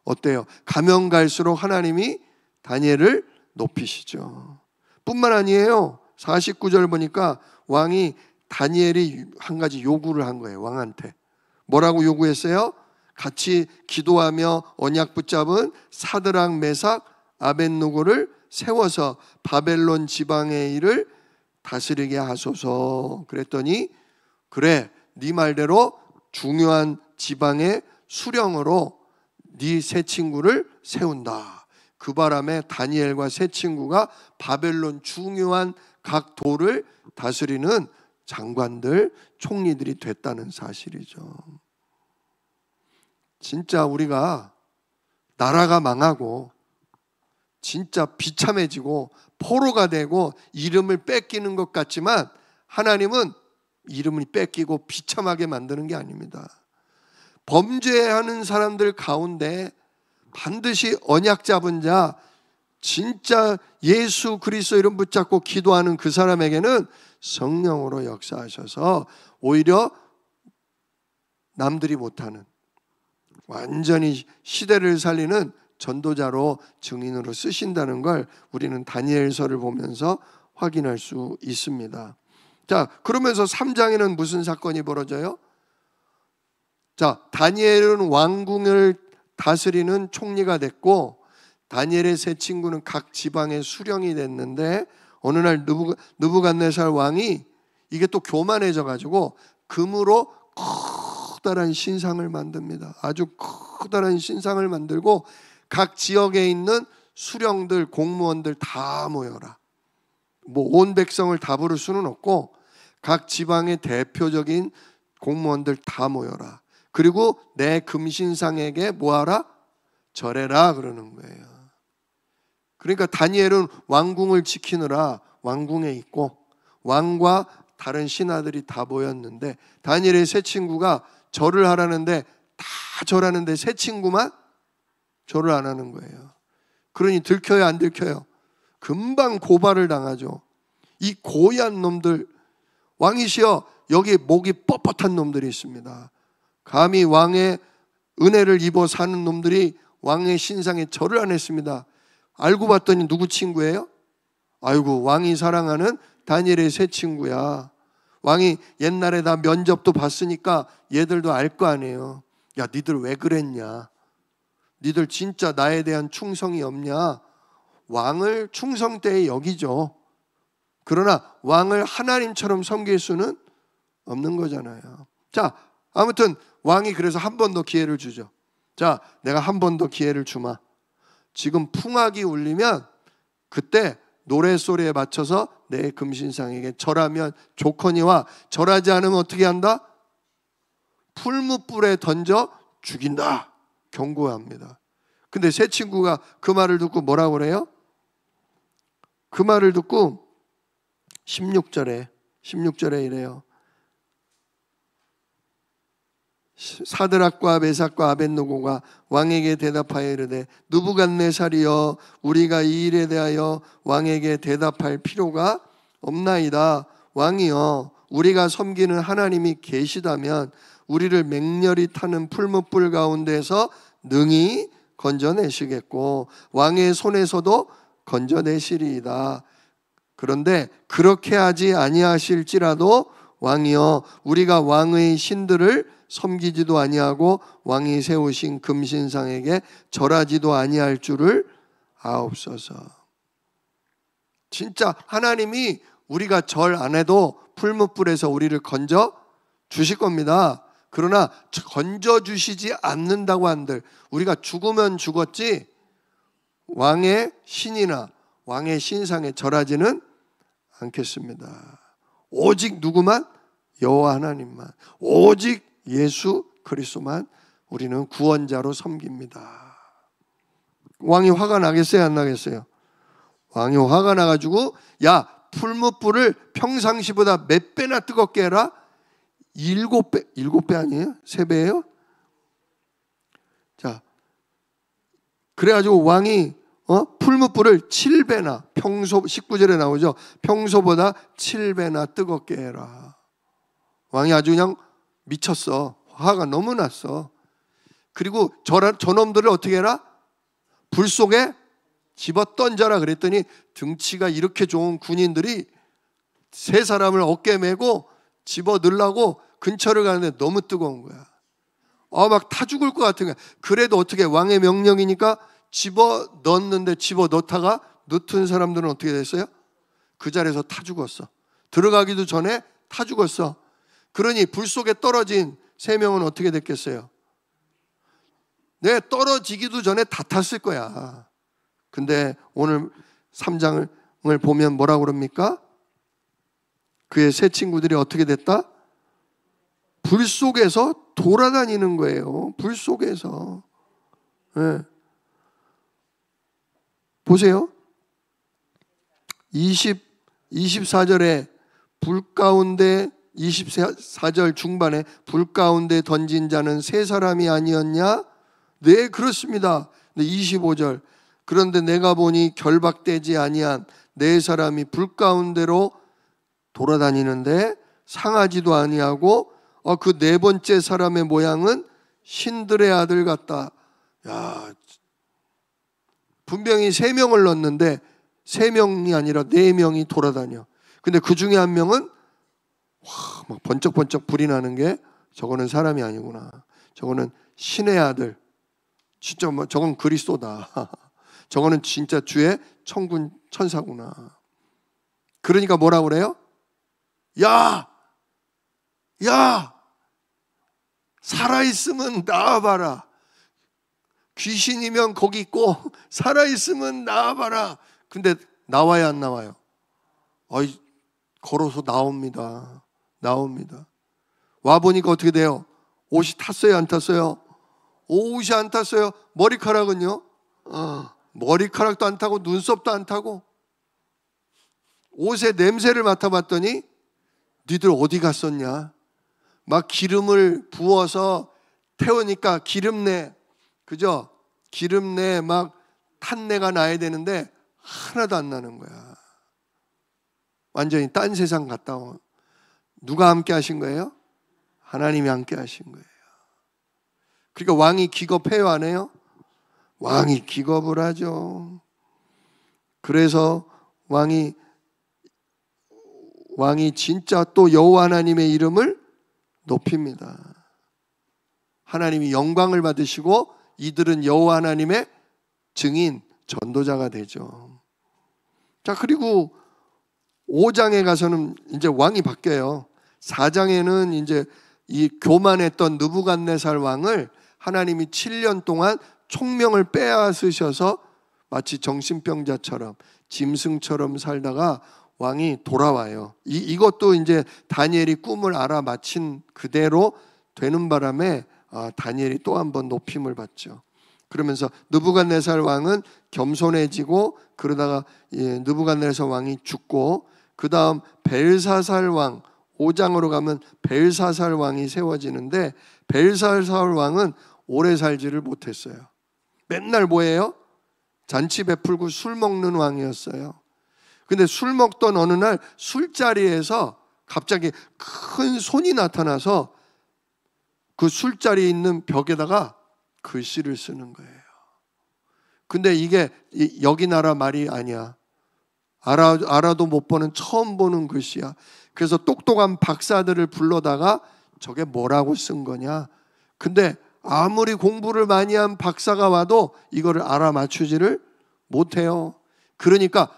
어때요? 가면 갈수록 하나님이 다니엘을 높이시죠. 뿐만 아니에요. 49절 보니까 왕이 다니엘이 한 가지 요구를 한 거예요. 왕한테 뭐라고 요구했어요? 같이 기도하며 언약 붙잡은 사드락, 메삭, 아벳느고를 세워서 바벨론 지방의 일을 다스리게 하소서. 그랬더니 그래, 네 말대로 중요한 지방의 수령으로 네 세 친구를 세운다. 그 바람에 다니엘과 세 친구가 바벨론 중요한 각 도를 다스리는 장관들, 총리들이 됐다는 사실이죠. 진짜 우리가 나라가 망하고 진짜 비참해지고 포로가 되고 이름을 뺏기는 것 같지만 하나님은 이름을 뺏기고 비참하게 만드는 게 아닙니다. 범죄하는 사람들 가운데 반드시 언약 잡은 자, 진짜 예수 그리스도 이름 붙잡고 기도하는 그 사람에게는 성령으로 역사하셔서 오히려 남들이 못하는 완전히 시대를 살리는 전도자로 증인으로 쓰신다는 걸 우리는 다니엘서를 보면서 확인할 수 있습니다. 자, 그러면서 3장에는 무슨 사건이 벌어져요? 자, 다니엘은 왕궁을 다스리는 총리가 됐고 다니엘의 세 친구는 각 지방의 수령이 됐는데 어느 날 느부갓네살 왕이 이게 또 교만해져 가지고 금으로 커다란 신상을 만듭니다. 아주 커다란 신상을 만들고 각 지역에 있는 수령들, 공무원들 다 모여라. 뭐 온 백성을 다 부를 수는 없고 각 지방의 대표적인 공무원들 다 모여라. 그리고 내 금신상에게 뭐하라? 절해라 그러는 거예요. 그러니까 다니엘은 왕궁을 지키느라 왕궁에 있고 왕과 다른 신하들이 다 모였는데 다니엘의 세 친구가 절을 하라는데 다 절하는데 세 친구만 절을 안 하는 거예요. 그러니 들켜요, 안 들켜요? 금방 고발을 당하죠. 이 고얀 놈들, 왕이시여, 여기 목이 뻣뻣한 놈들이 있습니다. 감히 왕의 은혜를 입어 사는 놈들이 왕의 신상에 절을 안 했습니다. 알고 봤더니 누구 친구예요? 아이고, 왕이 사랑하는 다니엘의 세 친구야. 왕이 옛날에 다 면접도 봤으니까 얘들도 알 거 아니에요. 야, 니들 왜 그랬냐? 니들 진짜 나에 대한 충성이 없냐? 왕을 충성되이 여기죠. 그러나 왕을 하나님처럼 섬길 수는 없는 거잖아요. 자, 아무튼 왕이 그래서 한 번 더 기회를 주죠. 자, 내가 한 번 더 기회를 주마. 지금 풍악이 울리면 그때 노래소리에 맞춰서 내 금신상에게 절하면 좋거니와 절하지 않으면 어떻게 한다? 풀무불에 던져 죽인다. 경고합니다. 근데 세 친구가 그 말을 듣고 뭐라고 그래요? 그 말을 듣고 16절에 이래요. 사드락과 메삭과 아벳느고가 왕에게 대답하여 이르되 느부갓네살이여, 우리가 이 일에 대하여 왕에게 대답할 필요가 없나이다. 왕이여, 우리가 섬기는 하나님이 계시다면 우리를 맹렬히 타는 풀무불 가운데서 능히 건져내시겠고 왕의 손에서도 건져내시리이다. 그런데 그렇게 하지 아니하실지라도 왕이여, 우리가 왕의 신들을 섬기지도 아니하고 왕이 세우신 금신상에게 절하지도 아니할 줄을 아옵소서. 진짜 하나님이 우리가 절 안 해도 풀무불에서 우리를 건져 주실 겁니다. 그러나 건져주시지 않는다고 한들 우리가 죽으면 죽었지 왕의 신이나 왕의 신상에 절하지는 않겠습니다. 오직 누구만? 여호와 하나님만, 오직 예수 그리스도만 우리는 구원자로 섬깁니다. 왕이 화가 나겠어요? 안 나겠어요? 왕이 화가 나가지고 야, 풀무불을 평상시보다 몇 배나 뜨겁게 해라? 7배, 7배 아니에요? 3배예요? 자, 그래가지고 왕이 풀무불을 7배나 평소 19절에 나오죠. 평소보다 7배나 뜨겁게 해라. 왕이 아주 그냥 미쳤어. 화가 너무 났어. 그리고 저놈들을 어떻게 해라? 불 속에 집어 던져라 그랬더니 등치가 이렇게 좋은 군인들이 3사람을 어깨 메고 집어 넣으려고 근처를 가는데 너무 뜨거운 거야. 막 타 죽을 것 같은 거야. 그래도 어떻게 왕의 명령이니까 집어 넣었는데 집어 넣다가 넣던 사람들은 어떻게 됐어요? 그 자리에서 타 죽었어. 들어가기도 전에 타 죽었어. 그러니 불 속에 떨어진 3명은 어떻게 됐겠어요? 네, 떨어지기도 전에 다 탔을 거야. 근데 오늘 3장을 보면 뭐라고 그럽니까? 그의 세 친구들이 어떻게 됐다? 불 속에서 돌아다니는 거예요. 불 속에서. 네. 보세요. 24절에 불 가운데 24절 중반에 불 가운데 던진 자는 3사람이 아니었냐? 네, 그렇습니다. 25절 그런데 내가 보니 결박되지 아니한 4사람이 불 가운데로 돌아다니는데 상하지도 아니하고 그 4번째 사람의 모양은 신들의 아들 같다. 야, 분명히 3명을 넣었는데 3명이 아니라 4명이 돌아다녀. 근데 그 중에 한 명은 막 번쩍번쩍 불이 나는 게 저거는 사람이 아니구나. 저거는 신의 아들. 진짜 저건 그리스도다. 저거는 진짜 주의 천군 천사구나. 그러니까 뭐라 그래요? 야! 살아있으면 나와봐라. 귀신이면 거기 있고 살아있으면 나와봐라. 근데 나와야 안 나와요? 걸어서 나옵니다. 와보니까 어떻게 돼요? 옷이 탔어요? 안 탔어요? 옷이 안 탔어요. 머리카락은요? 머리카락도 안 타고 눈썹도 안 타고. 옷의 냄새를 맡아봤더니 니들 어디 갔었냐? 막 기름을 부어서 태우니까 기름내, 그죠? 기름내 막 탄내가 나야 되는데 하나도 안 나는 거야. 완전히 딴 세상 갔다 온. 누가 함께 하신 거예요? 하나님이 함께 하신 거예요. 그러니까 왕이 기겁해요, 안 해요? 왕이 기겁을 하죠. 그래서 왕이 진짜 또 여호와 하나님의 이름을 높입니다. 하나님이 영광을 받으시고 이들은 여호와 하나님의 증인, 전도자가 되죠. 자, 그리고 5장에 가서는 이제 왕이 바뀌어요. 4장에는 이제 이 교만했던 느부갓네살 왕을 하나님이 7년 동안 총명을 빼앗으셔서 마치 정신병자처럼 짐승처럼 살다가 왕이 돌아와요. 이것도 이제 다니엘이 꿈을 알아맞힌 그대로 되는 바람에 다니엘이 또 한 번 높임을 받죠. 그러면서 느부갓네살 왕은 겸손해지고 그러다가 느부갓네살 왕이 죽고 그 다음 벨사살 왕 5장으로 가면 벨사살 왕이 세워지는데 벨사살 왕은 오래 살지를 못했어요. 맨날 뭐예요? 잔치 베풀고 술 먹는 왕이었어요. 근데 술 먹던 어느 날 술자리에서 갑자기 큰 손이 나타나서 그 술자리에 있는 벽에다가 글씨를 쓰는 거예요. 근데 이게 여기 나라 말이 아니야. 알아도 못 보는 처음 보는 글씨야. 그래서 똑똑한 박사들을 불러다가 저게 뭐라고 쓴 거냐. 근데 아무리 공부를 많이 한 박사가 와도 이거를 알아맞추지를 못해요. 그러니까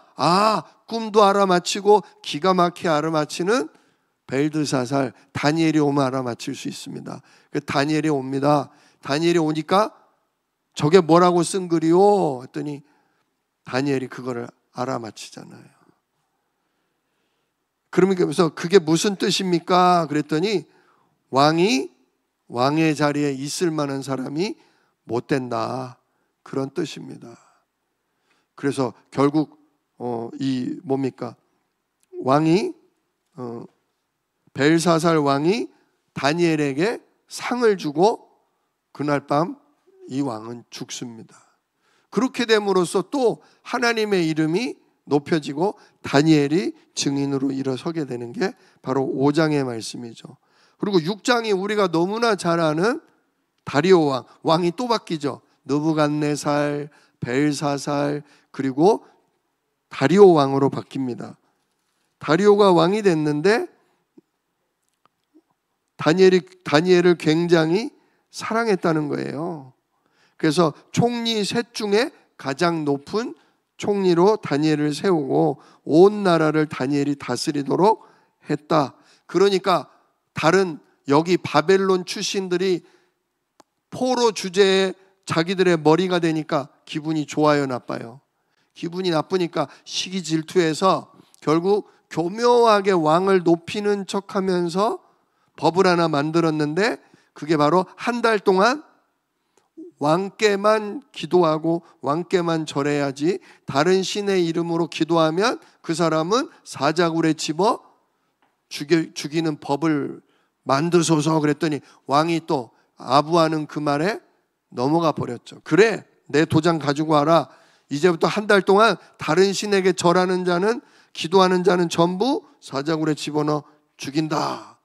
꿈도 알아맞히고 기가 막히게 알아맞히는 벨드사살, 다니엘이 오면 알아맞힐 수 있습니다. 그 다니엘이 옵니다. 다니엘이 오니까 저게 뭐라고 쓴 글이요? 했더니 다니엘이 그거를 알아맞히잖아요. 그러면서 그게 무슨 뜻입니까? 그랬더니 왕의 자리에 있을 만한 사람이 못 된다, 그런 뜻입니다. 그래서 결국 이 뭡니까? 벨사살 왕이 다니엘에게 상을 주고 그날 밤 이 왕은 죽습니다. 그렇게 됨으로써 또 하나님의 이름이 높여지고 다니엘이 증인으로 일어서게 되는 게 바로 5장의 말씀이죠. 그리고 6장이 우리가 너무나 잘 아는 다리오 왕이 또 바뀌죠. 느부갓네살, 벨사살, 그리고 다리오 왕으로 바뀝니다. 다리오가 왕이 됐는데 다니엘을 굉장히 사랑했다는 거예요. 그래서 총리 셋 중에 가장 높은 총리로 다니엘을 세우고 온 나라를 다니엘이 다스리도록 했다. 그러니까 다른 여기 바벨론 출신들이 포로 주제에 자기들의 머리가 되니까 기분이 좋아요, 나빠요? 기분이 나쁘니까 시기 질투해서 결국 교묘하게 왕을 높이는 척하면서 법을 하나 만들었는데, 그게 바로 한 달 동안 왕께만 기도하고 왕께만 절해야지 다른 신의 이름으로 기도하면 그 사람은 사자굴에 집어 죽이는 법을 만드소서 그랬더니 왕이 또 아부하는 그 말에 넘어가 버렸죠. 그래, 내 도장 가지고 와라. 이제부터 한 달 동안 다른 신에게 절하는 자는, 기도하는 자는 전부 사자굴에 집어넣어 죽인다.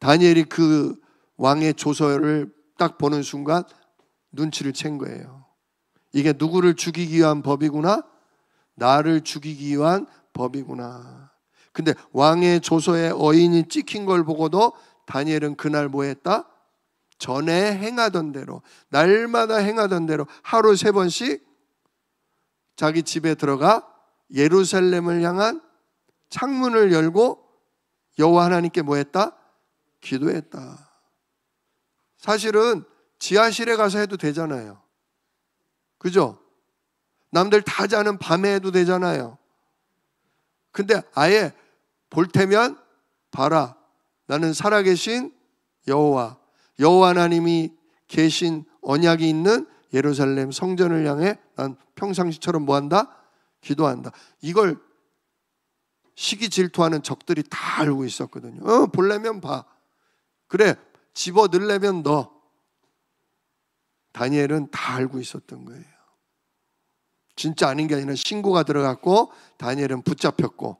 다니엘이 그 왕의 조서를 딱 보는 순간 눈치를 챈 거예요. 이게 누구를 죽이기 위한 법이구나? 나를 죽이기 위한 법이구나. 근데 왕의 조서에 어인이 찍힌 걸 보고도 다니엘은 그날 뭐 했다? 전에 행하던 대로, 날마다 행하던 대로 하루 3번씩 자기 집에 들어가 예루살렘을 향한 창문을 열고 여호와 하나님께 뭐 했다? 기도했다. 사실은 지하실에 가서 해도 되잖아요. 그죠? 남들 다 자는 밤에 해도 되잖아요. 근데 아예 볼 테면 봐라, 나는 살아계신 여호와 하나님이 계신 언약이 있는 예루살렘 성전을 향해 난 평상시처럼 뭐한다? 기도한다. 이걸 시기 질투하는 적들이 다 알고 있었거든요. 보려면 봐. 그래, 집어 넣으려면 넣어. 다니엘은 다 알고 있었던 거예요. 진짜 아닌 게 아니라 신고가 들어갔고 다니엘은 붙잡혔고,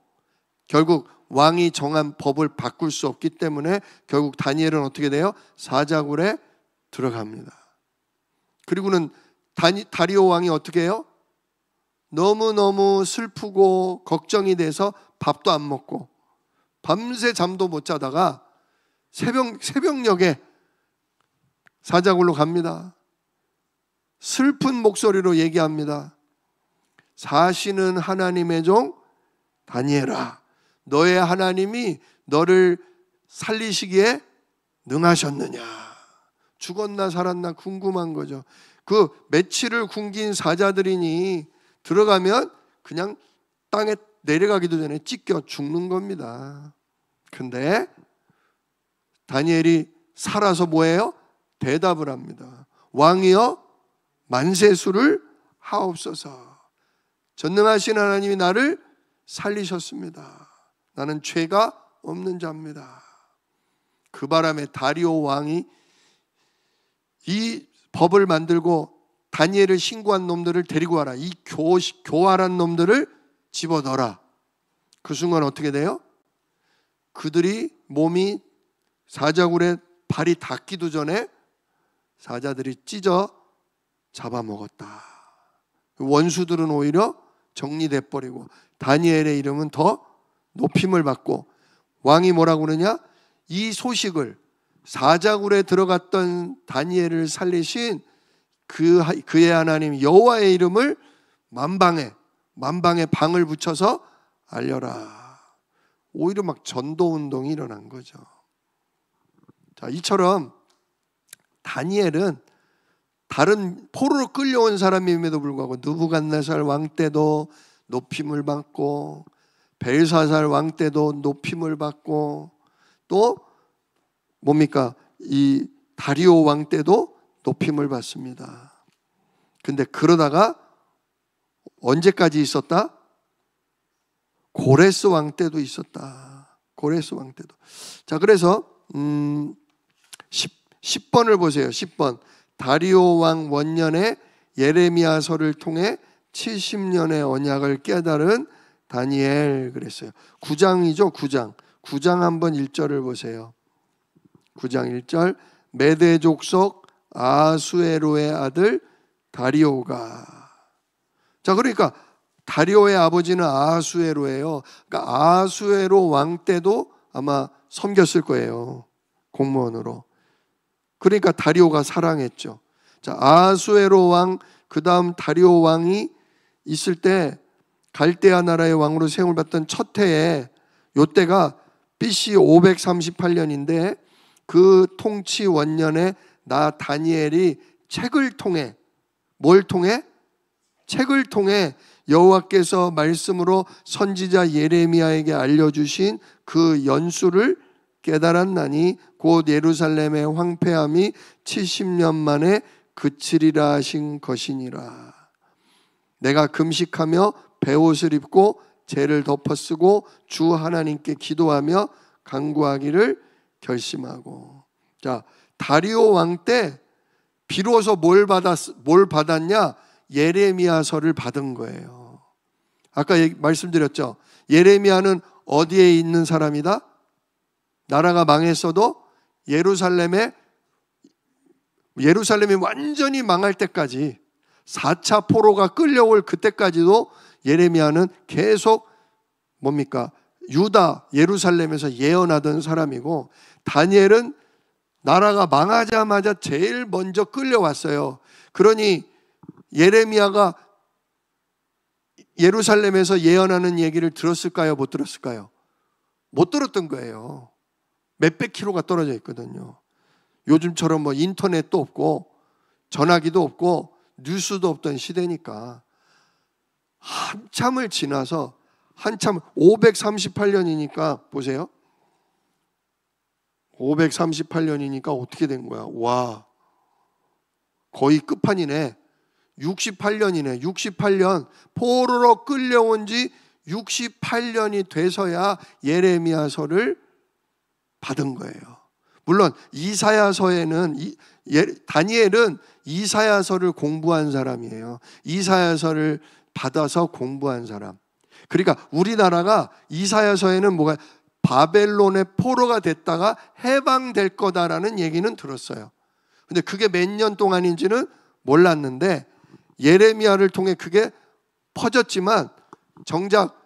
결국 왕이 정한 법을 바꿀 수 없기 때문에 결국 다니엘은 어떻게 돼요? 사자굴에 들어갑니다. 그리고는 다리오 왕이 어떻게 해요? 너무너무 슬프고 걱정이 돼서 밥도 안 먹고 밤새 잠도 못 자다가 새벽녘에 사자굴로 갑니다. 슬픈 목소리로 얘기합니다. 사시는 하나님의 종 다니엘아, 너의 하나님이 너를 살리시기에 능하셨느냐. 죽었나 살았나 궁금한 거죠. 그 며칠을 굶긴 사자들이니 들어가면 그냥 땅에 내려가기도 전에 찢겨 죽는 겁니다. 근데 다니엘이 살아서 뭐예요? 대답을 합니다. 왕이여, 만세수를 하옵소서. 전능하신 하나님이 나를 살리셨습니다. 나는 죄가 없는 자입니다. 그 바람에 다리오 왕이 이 법을 만들고 다니엘을 신고한 놈들을 데리고 와라. 이 교활한 놈들을 집어넣어라. 그 순간 어떻게 돼요? 그들이 몸이 사자굴에 발이 닿기도 전에 사자들이 찢어 잡아먹었다. 원수들은 오히려 정리돼 버리고 다니엘의 이름은 더 높임을 받고, 왕이 뭐라고 그러냐? 이 소식을 사자굴에 들어갔던 다니엘을 살리신 그의 하나님 여호와의 이름을 만방에 방을 붙여서 알려라. 오히려 막 전도 운동이 일어난 거죠. 자, 이처럼 다니엘은 다른 포로로 끌려온 사람임에도 불구하고 느부갓네살 왕 때도 높임을 받고 벨사살 왕 때도 높임을 받고 또 뭡니까? 이 다리오 왕 때도 높임을 받습니다. 근데 그러다가 언제까지 있었다? 고레스 왕 때도 있었다. 고레스 왕 때도. 자, 그래서 10번을 보세요. 10번. 다리오 왕 원년에 예레미야서를 통해 70년의 언약을 깨달은 다니엘 그랬어요. 9장이죠. 9장. 9장 한번 1절을 보세요. 9장 1절. 메대 족속 아수에로의 아들 다리오가. 자, 그러니까 다리오의 아버지는 아수에로예요. 그러니까 아수에로 왕 때도 아마 섬겼을 거예요. 공무원으로. 그러니까 다리오가 사랑했죠. 자, 아수에로 왕, 그 다음 다리오 왕이 있을 때 갈대아 나라의 왕으로 세움을 받던 첫 해에 요때가 BC 538년인데 그 통치 원년에 나 다니엘이 책을 통해 뭘 통해? 책을 통해 여호와께서 말씀으로 선지자 예레미야에게 알려주신 그 연수를 깨달았나니 곧 예루살렘의 황폐함이 70년 만에 그치리라 하신 것이니라. 내가 금식하며 베옷을 입고 죄를 덮어쓰고 주 하나님께 기도하며 간구하기를 결심하고. 자, 다리오 왕 때 비로소 뭘 받았냐? 예레미야서를 받은 거예요. 아까 말씀드렸죠. 예레미야는 어디에 있는 사람이다? 나라가 망했어도 예루살렘이 완전히 망할 때까지 4차 포로가 끌려올 그때까지도 예레미야는 계속 뭡니까? 유다, 예루살렘에서 예언하던 사람이고 다니엘은 나라가 망하자마자 제일 먼저 끌려왔어요. 그러니 예레미야가 예루살렘에서 예언하는 얘기를 들었을까요? 못 들었을까요? 못 들었던 거예요. 몇백 킬로가 떨어져 있거든요. 요즘처럼 뭐 인터넷도 없고 전화기도 없고 뉴스도 없던 시대니까 한참을 지나서 538년이니까 보세요. 538년이니까 어떻게 된 거야? 와, 거의 끝판이네. 68년이네. 68년 포로로 끌려온 지 68년이 돼서야 예레미야서를 받은 거예요. 물론 이사야서에는 다니엘은 이사야서를 공부한 사람이에요. 이사야서를 받아서 공부한 사람. 그러니까 우리나라가 이사야서에는 뭐가 바벨론의 포로가 됐다가 해방될 거다라는 얘기는 들었어요. 근데 그게 몇 년 동안인지는 몰랐는데 예레미야를 통해 그게 퍼졌지만 정작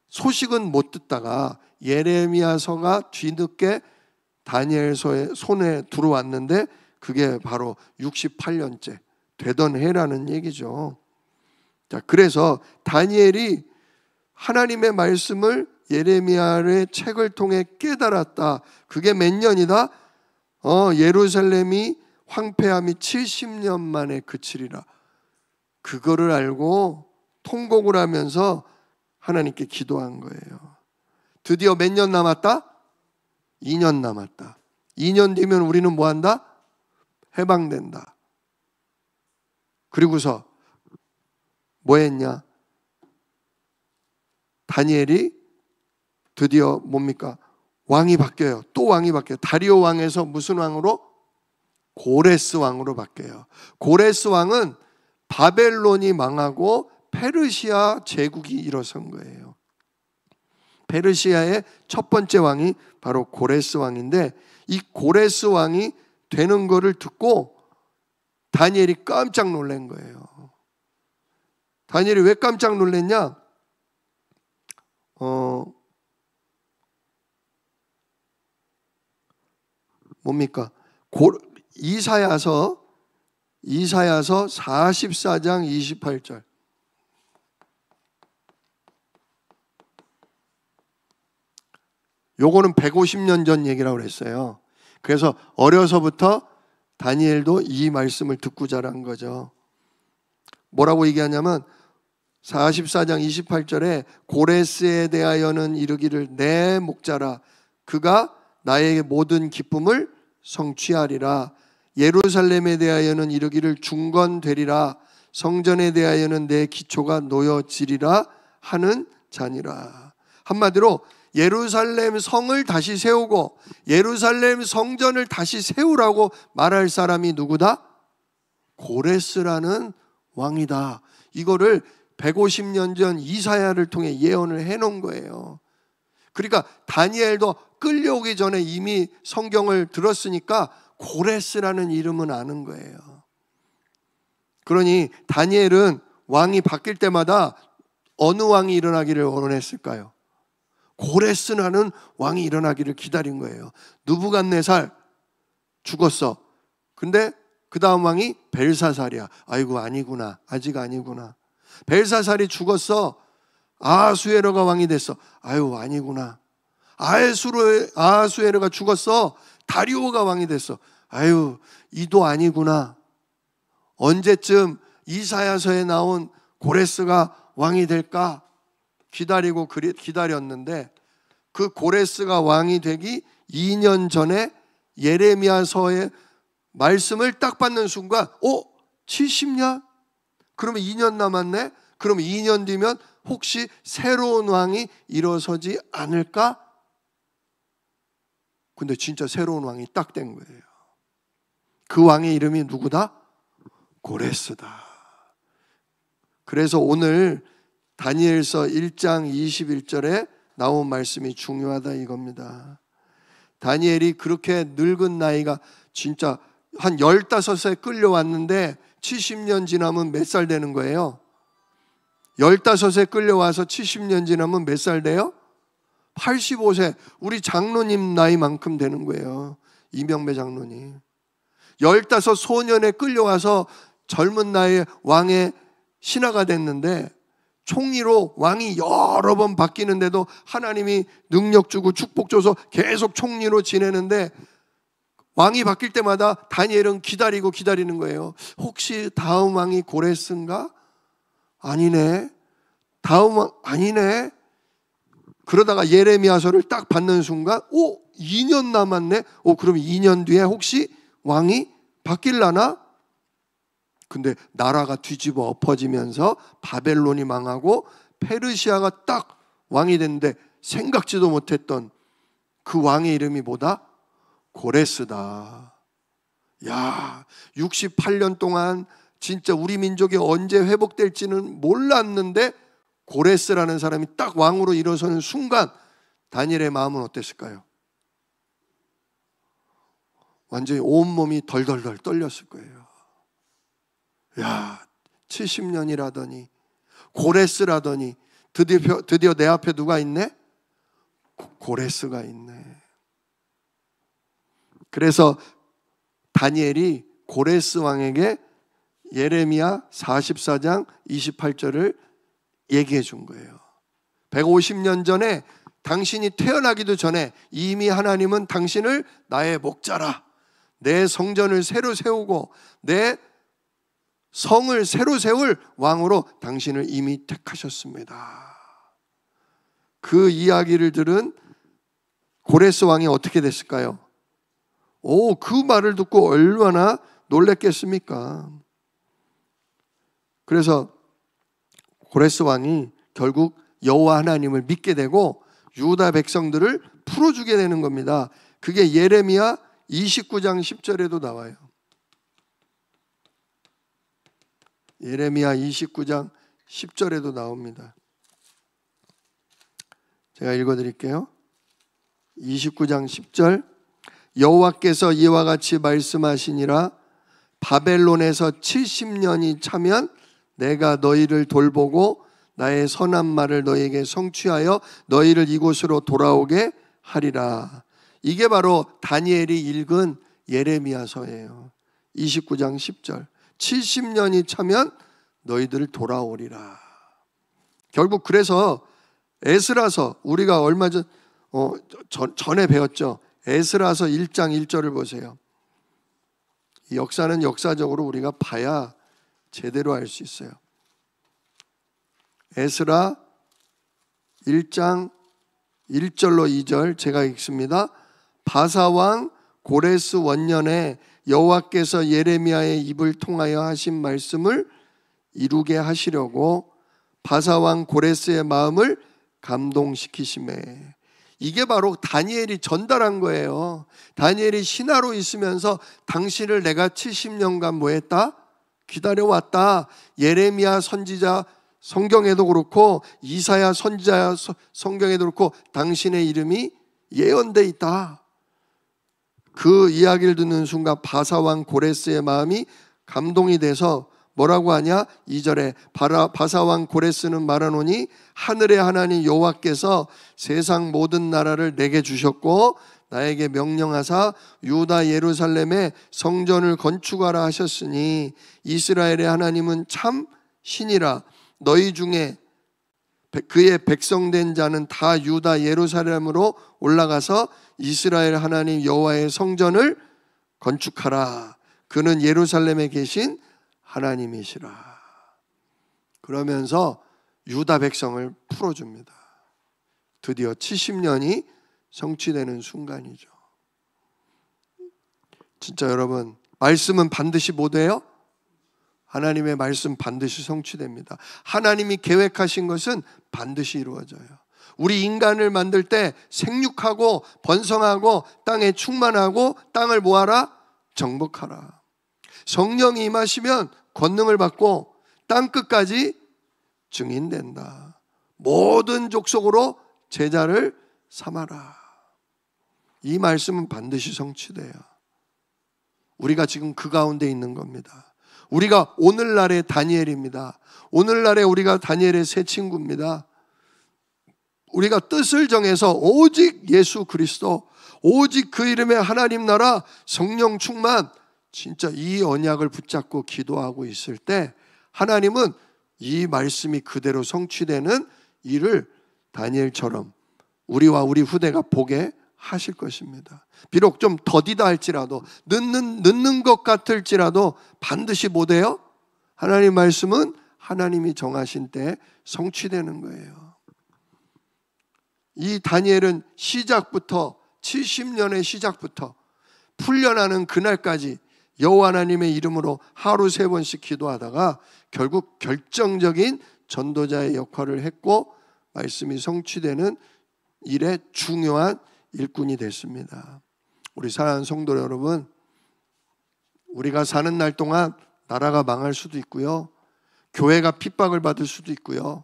소식은 못 듣다가 예레미야서가 뒤늦게 다니엘서의 손에 들어왔는데 그게 바로 68년째 되던 해라는 얘기죠. 자, 그래서 다니엘이 하나님의 말씀을 예레미야의 책을 통해 깨달았다. 그게 몇 년이다? 예루살렘이 황폐함이 70년 만에 그치리라. 그거를 알고 통곡을 하면서 하나님께 기도한 거예요. 드디어 몇 년 남았다? 2년 남았다. 2년 뒤면 우리는 뭐 한다? 해방된다. 그리고서 뭐 했냐? 다니엘이 드디어 뭡니까? 왕이 바뀌어요. 또 왕이 바뀌어요. 다리오 왕에서 무슨 왕으로? 고레스 왕으로 바뀌어요. 고레스 왕은 바벨론이 망하고 페르시아 제국이 일어선 거예요. 페르시아의 첫 번째 왕이 바로 고레스 왕인데 이 고레스 왕이 되는 거를 듣고 다니엘이 깜짝 놀란 거예요. 다니엘이 왜 깜짝 놀랐냐? 뭡니까? 이사야서 44장 28절. 요거는 150년 전 얘기라고 그랬어요. 그래서 어려서부터 다니엘도 이 말씀을 듣고 자란 거죠. 뭐라고 얘기하냐면 44장 28절에 고레스에 대하여는 이르기를 내 목자라 그가 나의 모든 기쁨을 성취하리라. 예루살렘에 대하여는 이르기를 중건되리라. 성전에 대하여는 내 기초가 놓여지리라 하는 자니라. 한마디로 예루살렘 성을 다시 세우고 예루살렘 성전을 다시 세우라고 말할 사람이 누구다? 고레스라는 왕이다. 이거를 150년 전 이사야를 통해 예언을 해놓은 거예요. 그러니까 다니엘도 끌려오기 전에 이미 성경을 들었으니까 고레스라는 이름은 아는 거예요. 그러니 다니엘은 왕이 바뀔 때마다 어느 왕이 일어나기를 원했을까요? 고레스라는 왕이 일어나기를 기다린 거예요. 느부갓네살 죽었어. 근데 그 다음 왕이 벨사살이야. 아이고 아니구나. 아직 아니구나. 벨사살이 죽었어. 아하수에로가 왕이 됐어. 아유 아니구나. 아하수에로가 죽었어. 다리오가 왕이 됐어. 아유 이도 아니구나. 언제쯤 이사야서에 나온 고레스가 왕이 될까 기다리고 기다렸는데 그 고레스가 왕이 되기 2년 전에 예레미야서의 말씀을 딱 받는 순간 70년? 그러면 2년 남았네? 그러면 2년 뒤면 혹시 새로운 왕이 일어서지 않을까? 근데 진짜 새로운 왕이 딱 된 거예요. 그 왕의 이름이 누구다? 고레스다. 그래서 오늘 다니엘서 1장 21절에 나온 말씀이 중요하다 이겁니다. 다니엘이 그렇게 늙은 나이가 진짜 한 15세 끌려왔는데 70년 지나면 몇 살 되는 거예요? 15세 끌려와서 70년 지나면 몇 살 돼요? 85세. 우리 장로님 나이만큼 되는 거예요. 이명배 장로님. 15 소년에 끌려와서 젊은 나이에 왕의 신하가 됐는데 총리로 왕이 여러 번 바뀌는데도 하나님이 능력 주고 축복 줘서 계속 총리로 지내는데 왕이 바뀔 때마다 다니엘은 기다리는 거예요. 혹시 다음 왕이 고레스인가? 아니네. 다음 왕 아니네. 그러다가 예레미야서를 딱 받는 순간 2년 남았네. 그럼 2년 뒤에 혹시 왕이 바뀔라나? 근데 나라가 뒤집어 엎어지면서 바벨론이 망하고 페르시아가 딱 왕이 됐는데 생각지도 못했던 그 왕의 이름이 뭐다? 고레스다. 야, 68년 동안 진짜 우리 민족이 언제 회복될지는 몰랐는데 고레스라는 사람이 딱 왕으로 일어서는 순간 다니엘의 마음은 어땠을까요? 완전히 온몸이 덜덜덜 떨렸을 거예요. 야, 70년이라더니 고레스라더니 드디어 내 앞에 누가 있네? 고레스가 있네. 그래서 다니엘이 고레스 왕에게 예레미야 44장 28절을 얘기해 준 거예요. 150년 전에 당신이 태어나기도 전에 이미 하나님은 당신을 나의 목자라, 내 성전을 새로 세우고 내 성을 새로 세울 왕으로 당신을 이미 택하셨습니다. 그 이야기를 들은 고레스 왕이 어떻게 됐을까요? 그 말을 듣고 얼마나 놀랬겠습니까? 그래서 고레스 왕이 결국 여호와 하나님을 믿게 되고 유다 백성들을 풀어주게 되는 겁니다. 그게 예레미야 29장 10절에도 나와요. 예레미야 29장 10절에도 나옵니다. 제가 읽어드릴게요. 29장 10절 여호와께서 이와 같이 말씀하시니라 바벨론에서 70년이 차면 내가 너희를 돌보고 나의 선한 말을 너희에게 성취하여 너희를 이곳으로 돌아오게 하리라. 이게 바로 다니엘이 읽은 예레미야서예요. 29장 10절 70년이 차면 너희들을 돌아오리라. 결국 그래서 에스라서 우리가 얼마 전 전에 배웠죠. 에스라서 1장 1절을 보세요. 이 역사는 역사적으로 우리가 봐야 제대로 알 수 있어요. 에스라 1장 1절로 2절 제가 읽습니다. 바사왕 고레스 원년에 여호와께서 예레미야의 입을 통하여 하신 말씀을 이루게 하시려고 바사왕 고레스의 마음을 감동시키시매. 이게 바로 다니엘이 전달한 거예요. 다니엘이 신하로 있으면서 당신을 내가 70년간 뭐 했다? 기다려왔다. 예레미야 선지자 성경에도 그렇고 이사야 선지자 성경에도 그렇고 당신의 이름이 예언돼 있다. 그 이야기를 듣는 순간 바사왕 고레스의 마음이 감동이 돼서 뭐라고 하냐? 2절에 바사왕 고레스는 말하노니 하늘의 하나님 여호와께서 세상 모든 나라를 내게 주셨고 나에게 명령하사 유다 예루살렘에 성전을 건축하라 하셨으니 이스라엘의 하나님은 참 신이라. 너희 중에 그의 백성된 자는 다 유다 예루살렘으로 올라가서 이스라엘 하나님 여호와의 성전을 건축하라. 그는 예루살렘에 계신 하나님이시라. 그러면서 유다 백성을 풀어줍니다. 드디어 70년이 성취되는 순간이죠. 진짜 여러분, 말씀은 반드시 뭐 돼요? 하나님의 말씀 반드시 성취됩니다. 하나님이 계획하신 것은 반드시 이루어져요. 우리 인간을 만들 때 생육하고 번성하고 땅에 충만하고 땅을 뭐하라? 정복하라. 성령이 임하시면 권능을 받고 땅끝까지 증인된다. 모든 족속으로 제자를 삼아라. 이 말씀은 반드시 성취돼요. 우리가 지금 그 가운데 있는 겁니다. 우리가 오늘날의 다니엘입니다. 오늘날의 우리가 다니엘의 새 친구입니다. 우리가 뜻을 정해서 오직 예수 그리스도, 오직 그 이름의 하나님 나라, 성령 충만, 진짜 이 언약을 붙잡고 기도하고 있을 때 하나님은 이 말씀이 그대로 성취되는 일을 다니엘처럼 우리와 우리 후대가 보게 하실 것입니다. 비록 좀 더디다 할지라도, 늦는 것 같을지라도 반드시 못해요. 하나님 말씀은 하나님이 정하신 때 성취되는 거예요. 이 다니엘은 시작부터 70년의 시작부터 풀려나는 그날까지 여호와 하나님의 이름으로 하루 3번씩 기도하다가 결국 결정적인 전도자의 역할을 했고 말씀이 성취되는 일에 중요한 일꾼이 됐습니다. 우리 사랑하는 성도 여러분, 우리가 사는 날 동안 나라가 망할 수도 있고요, 교회가 핍박을 받을 수도 있고요,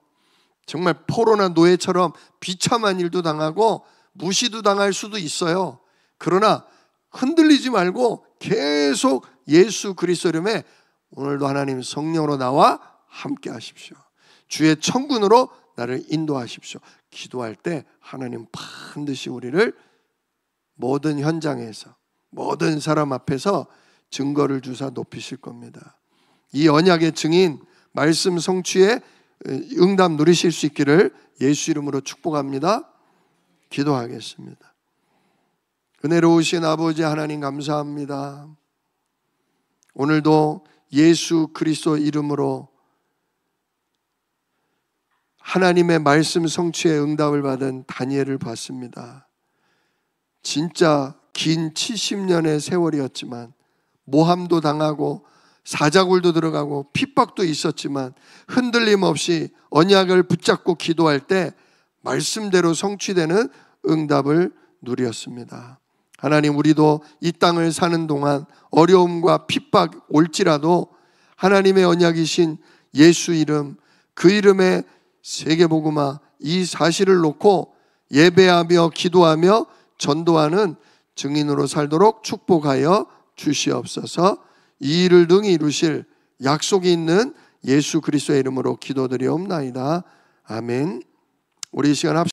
정말 포로나 노예처럼 비참한 일도 당하고 무시도 당할 수도 있어요. 그러나 흔들리지 말고 계속 예수 그리스도 이름에 오늘도 하나님 성령으로 나와 함께 하십시오. 주의 천군으로 나를 인도하십시오. 기도할 때 하나님 반드시 우리를 모든 현장에서 모든 사람 앞에서 증거를 주사 높이실 겁니다. 이 언약의 증인 말씀 성취에 응답 누리실 수 있기를 예수 이름으로 축복합니다. 기도하겠습니다. 은혜로우신 아버지 하나님 감사합니다. 오늘도 예수 그리스도 이름으로 하나님의 말씀 성취의 응답을 받은 다니엘을 봤습니다. 진짜 긴 70년의 세월이었지만 모함도 당하고 사자굴도 들어가고 핍박도 있었지만 흔들림 없이 언약을 붙잡고 기도할 때 말씀대로 성취되는 응답을 누렸습니다. 하나님, 우리도 이 땅을 사는 동안 어려움과 핍박 올지라도 하나님의 언약이신 예수 이름, 그 이름의 세계복음화, 이 사실을 놓고 예배하며 기도하며 전도하는 증인으로 살도록 축복하여 주시옵소서. 이 일을 능히 이루실 약속이 있는 예수 그리스도의 이름으로 기도드리옵나이다. 아멘. 우리 이 시간 합시다.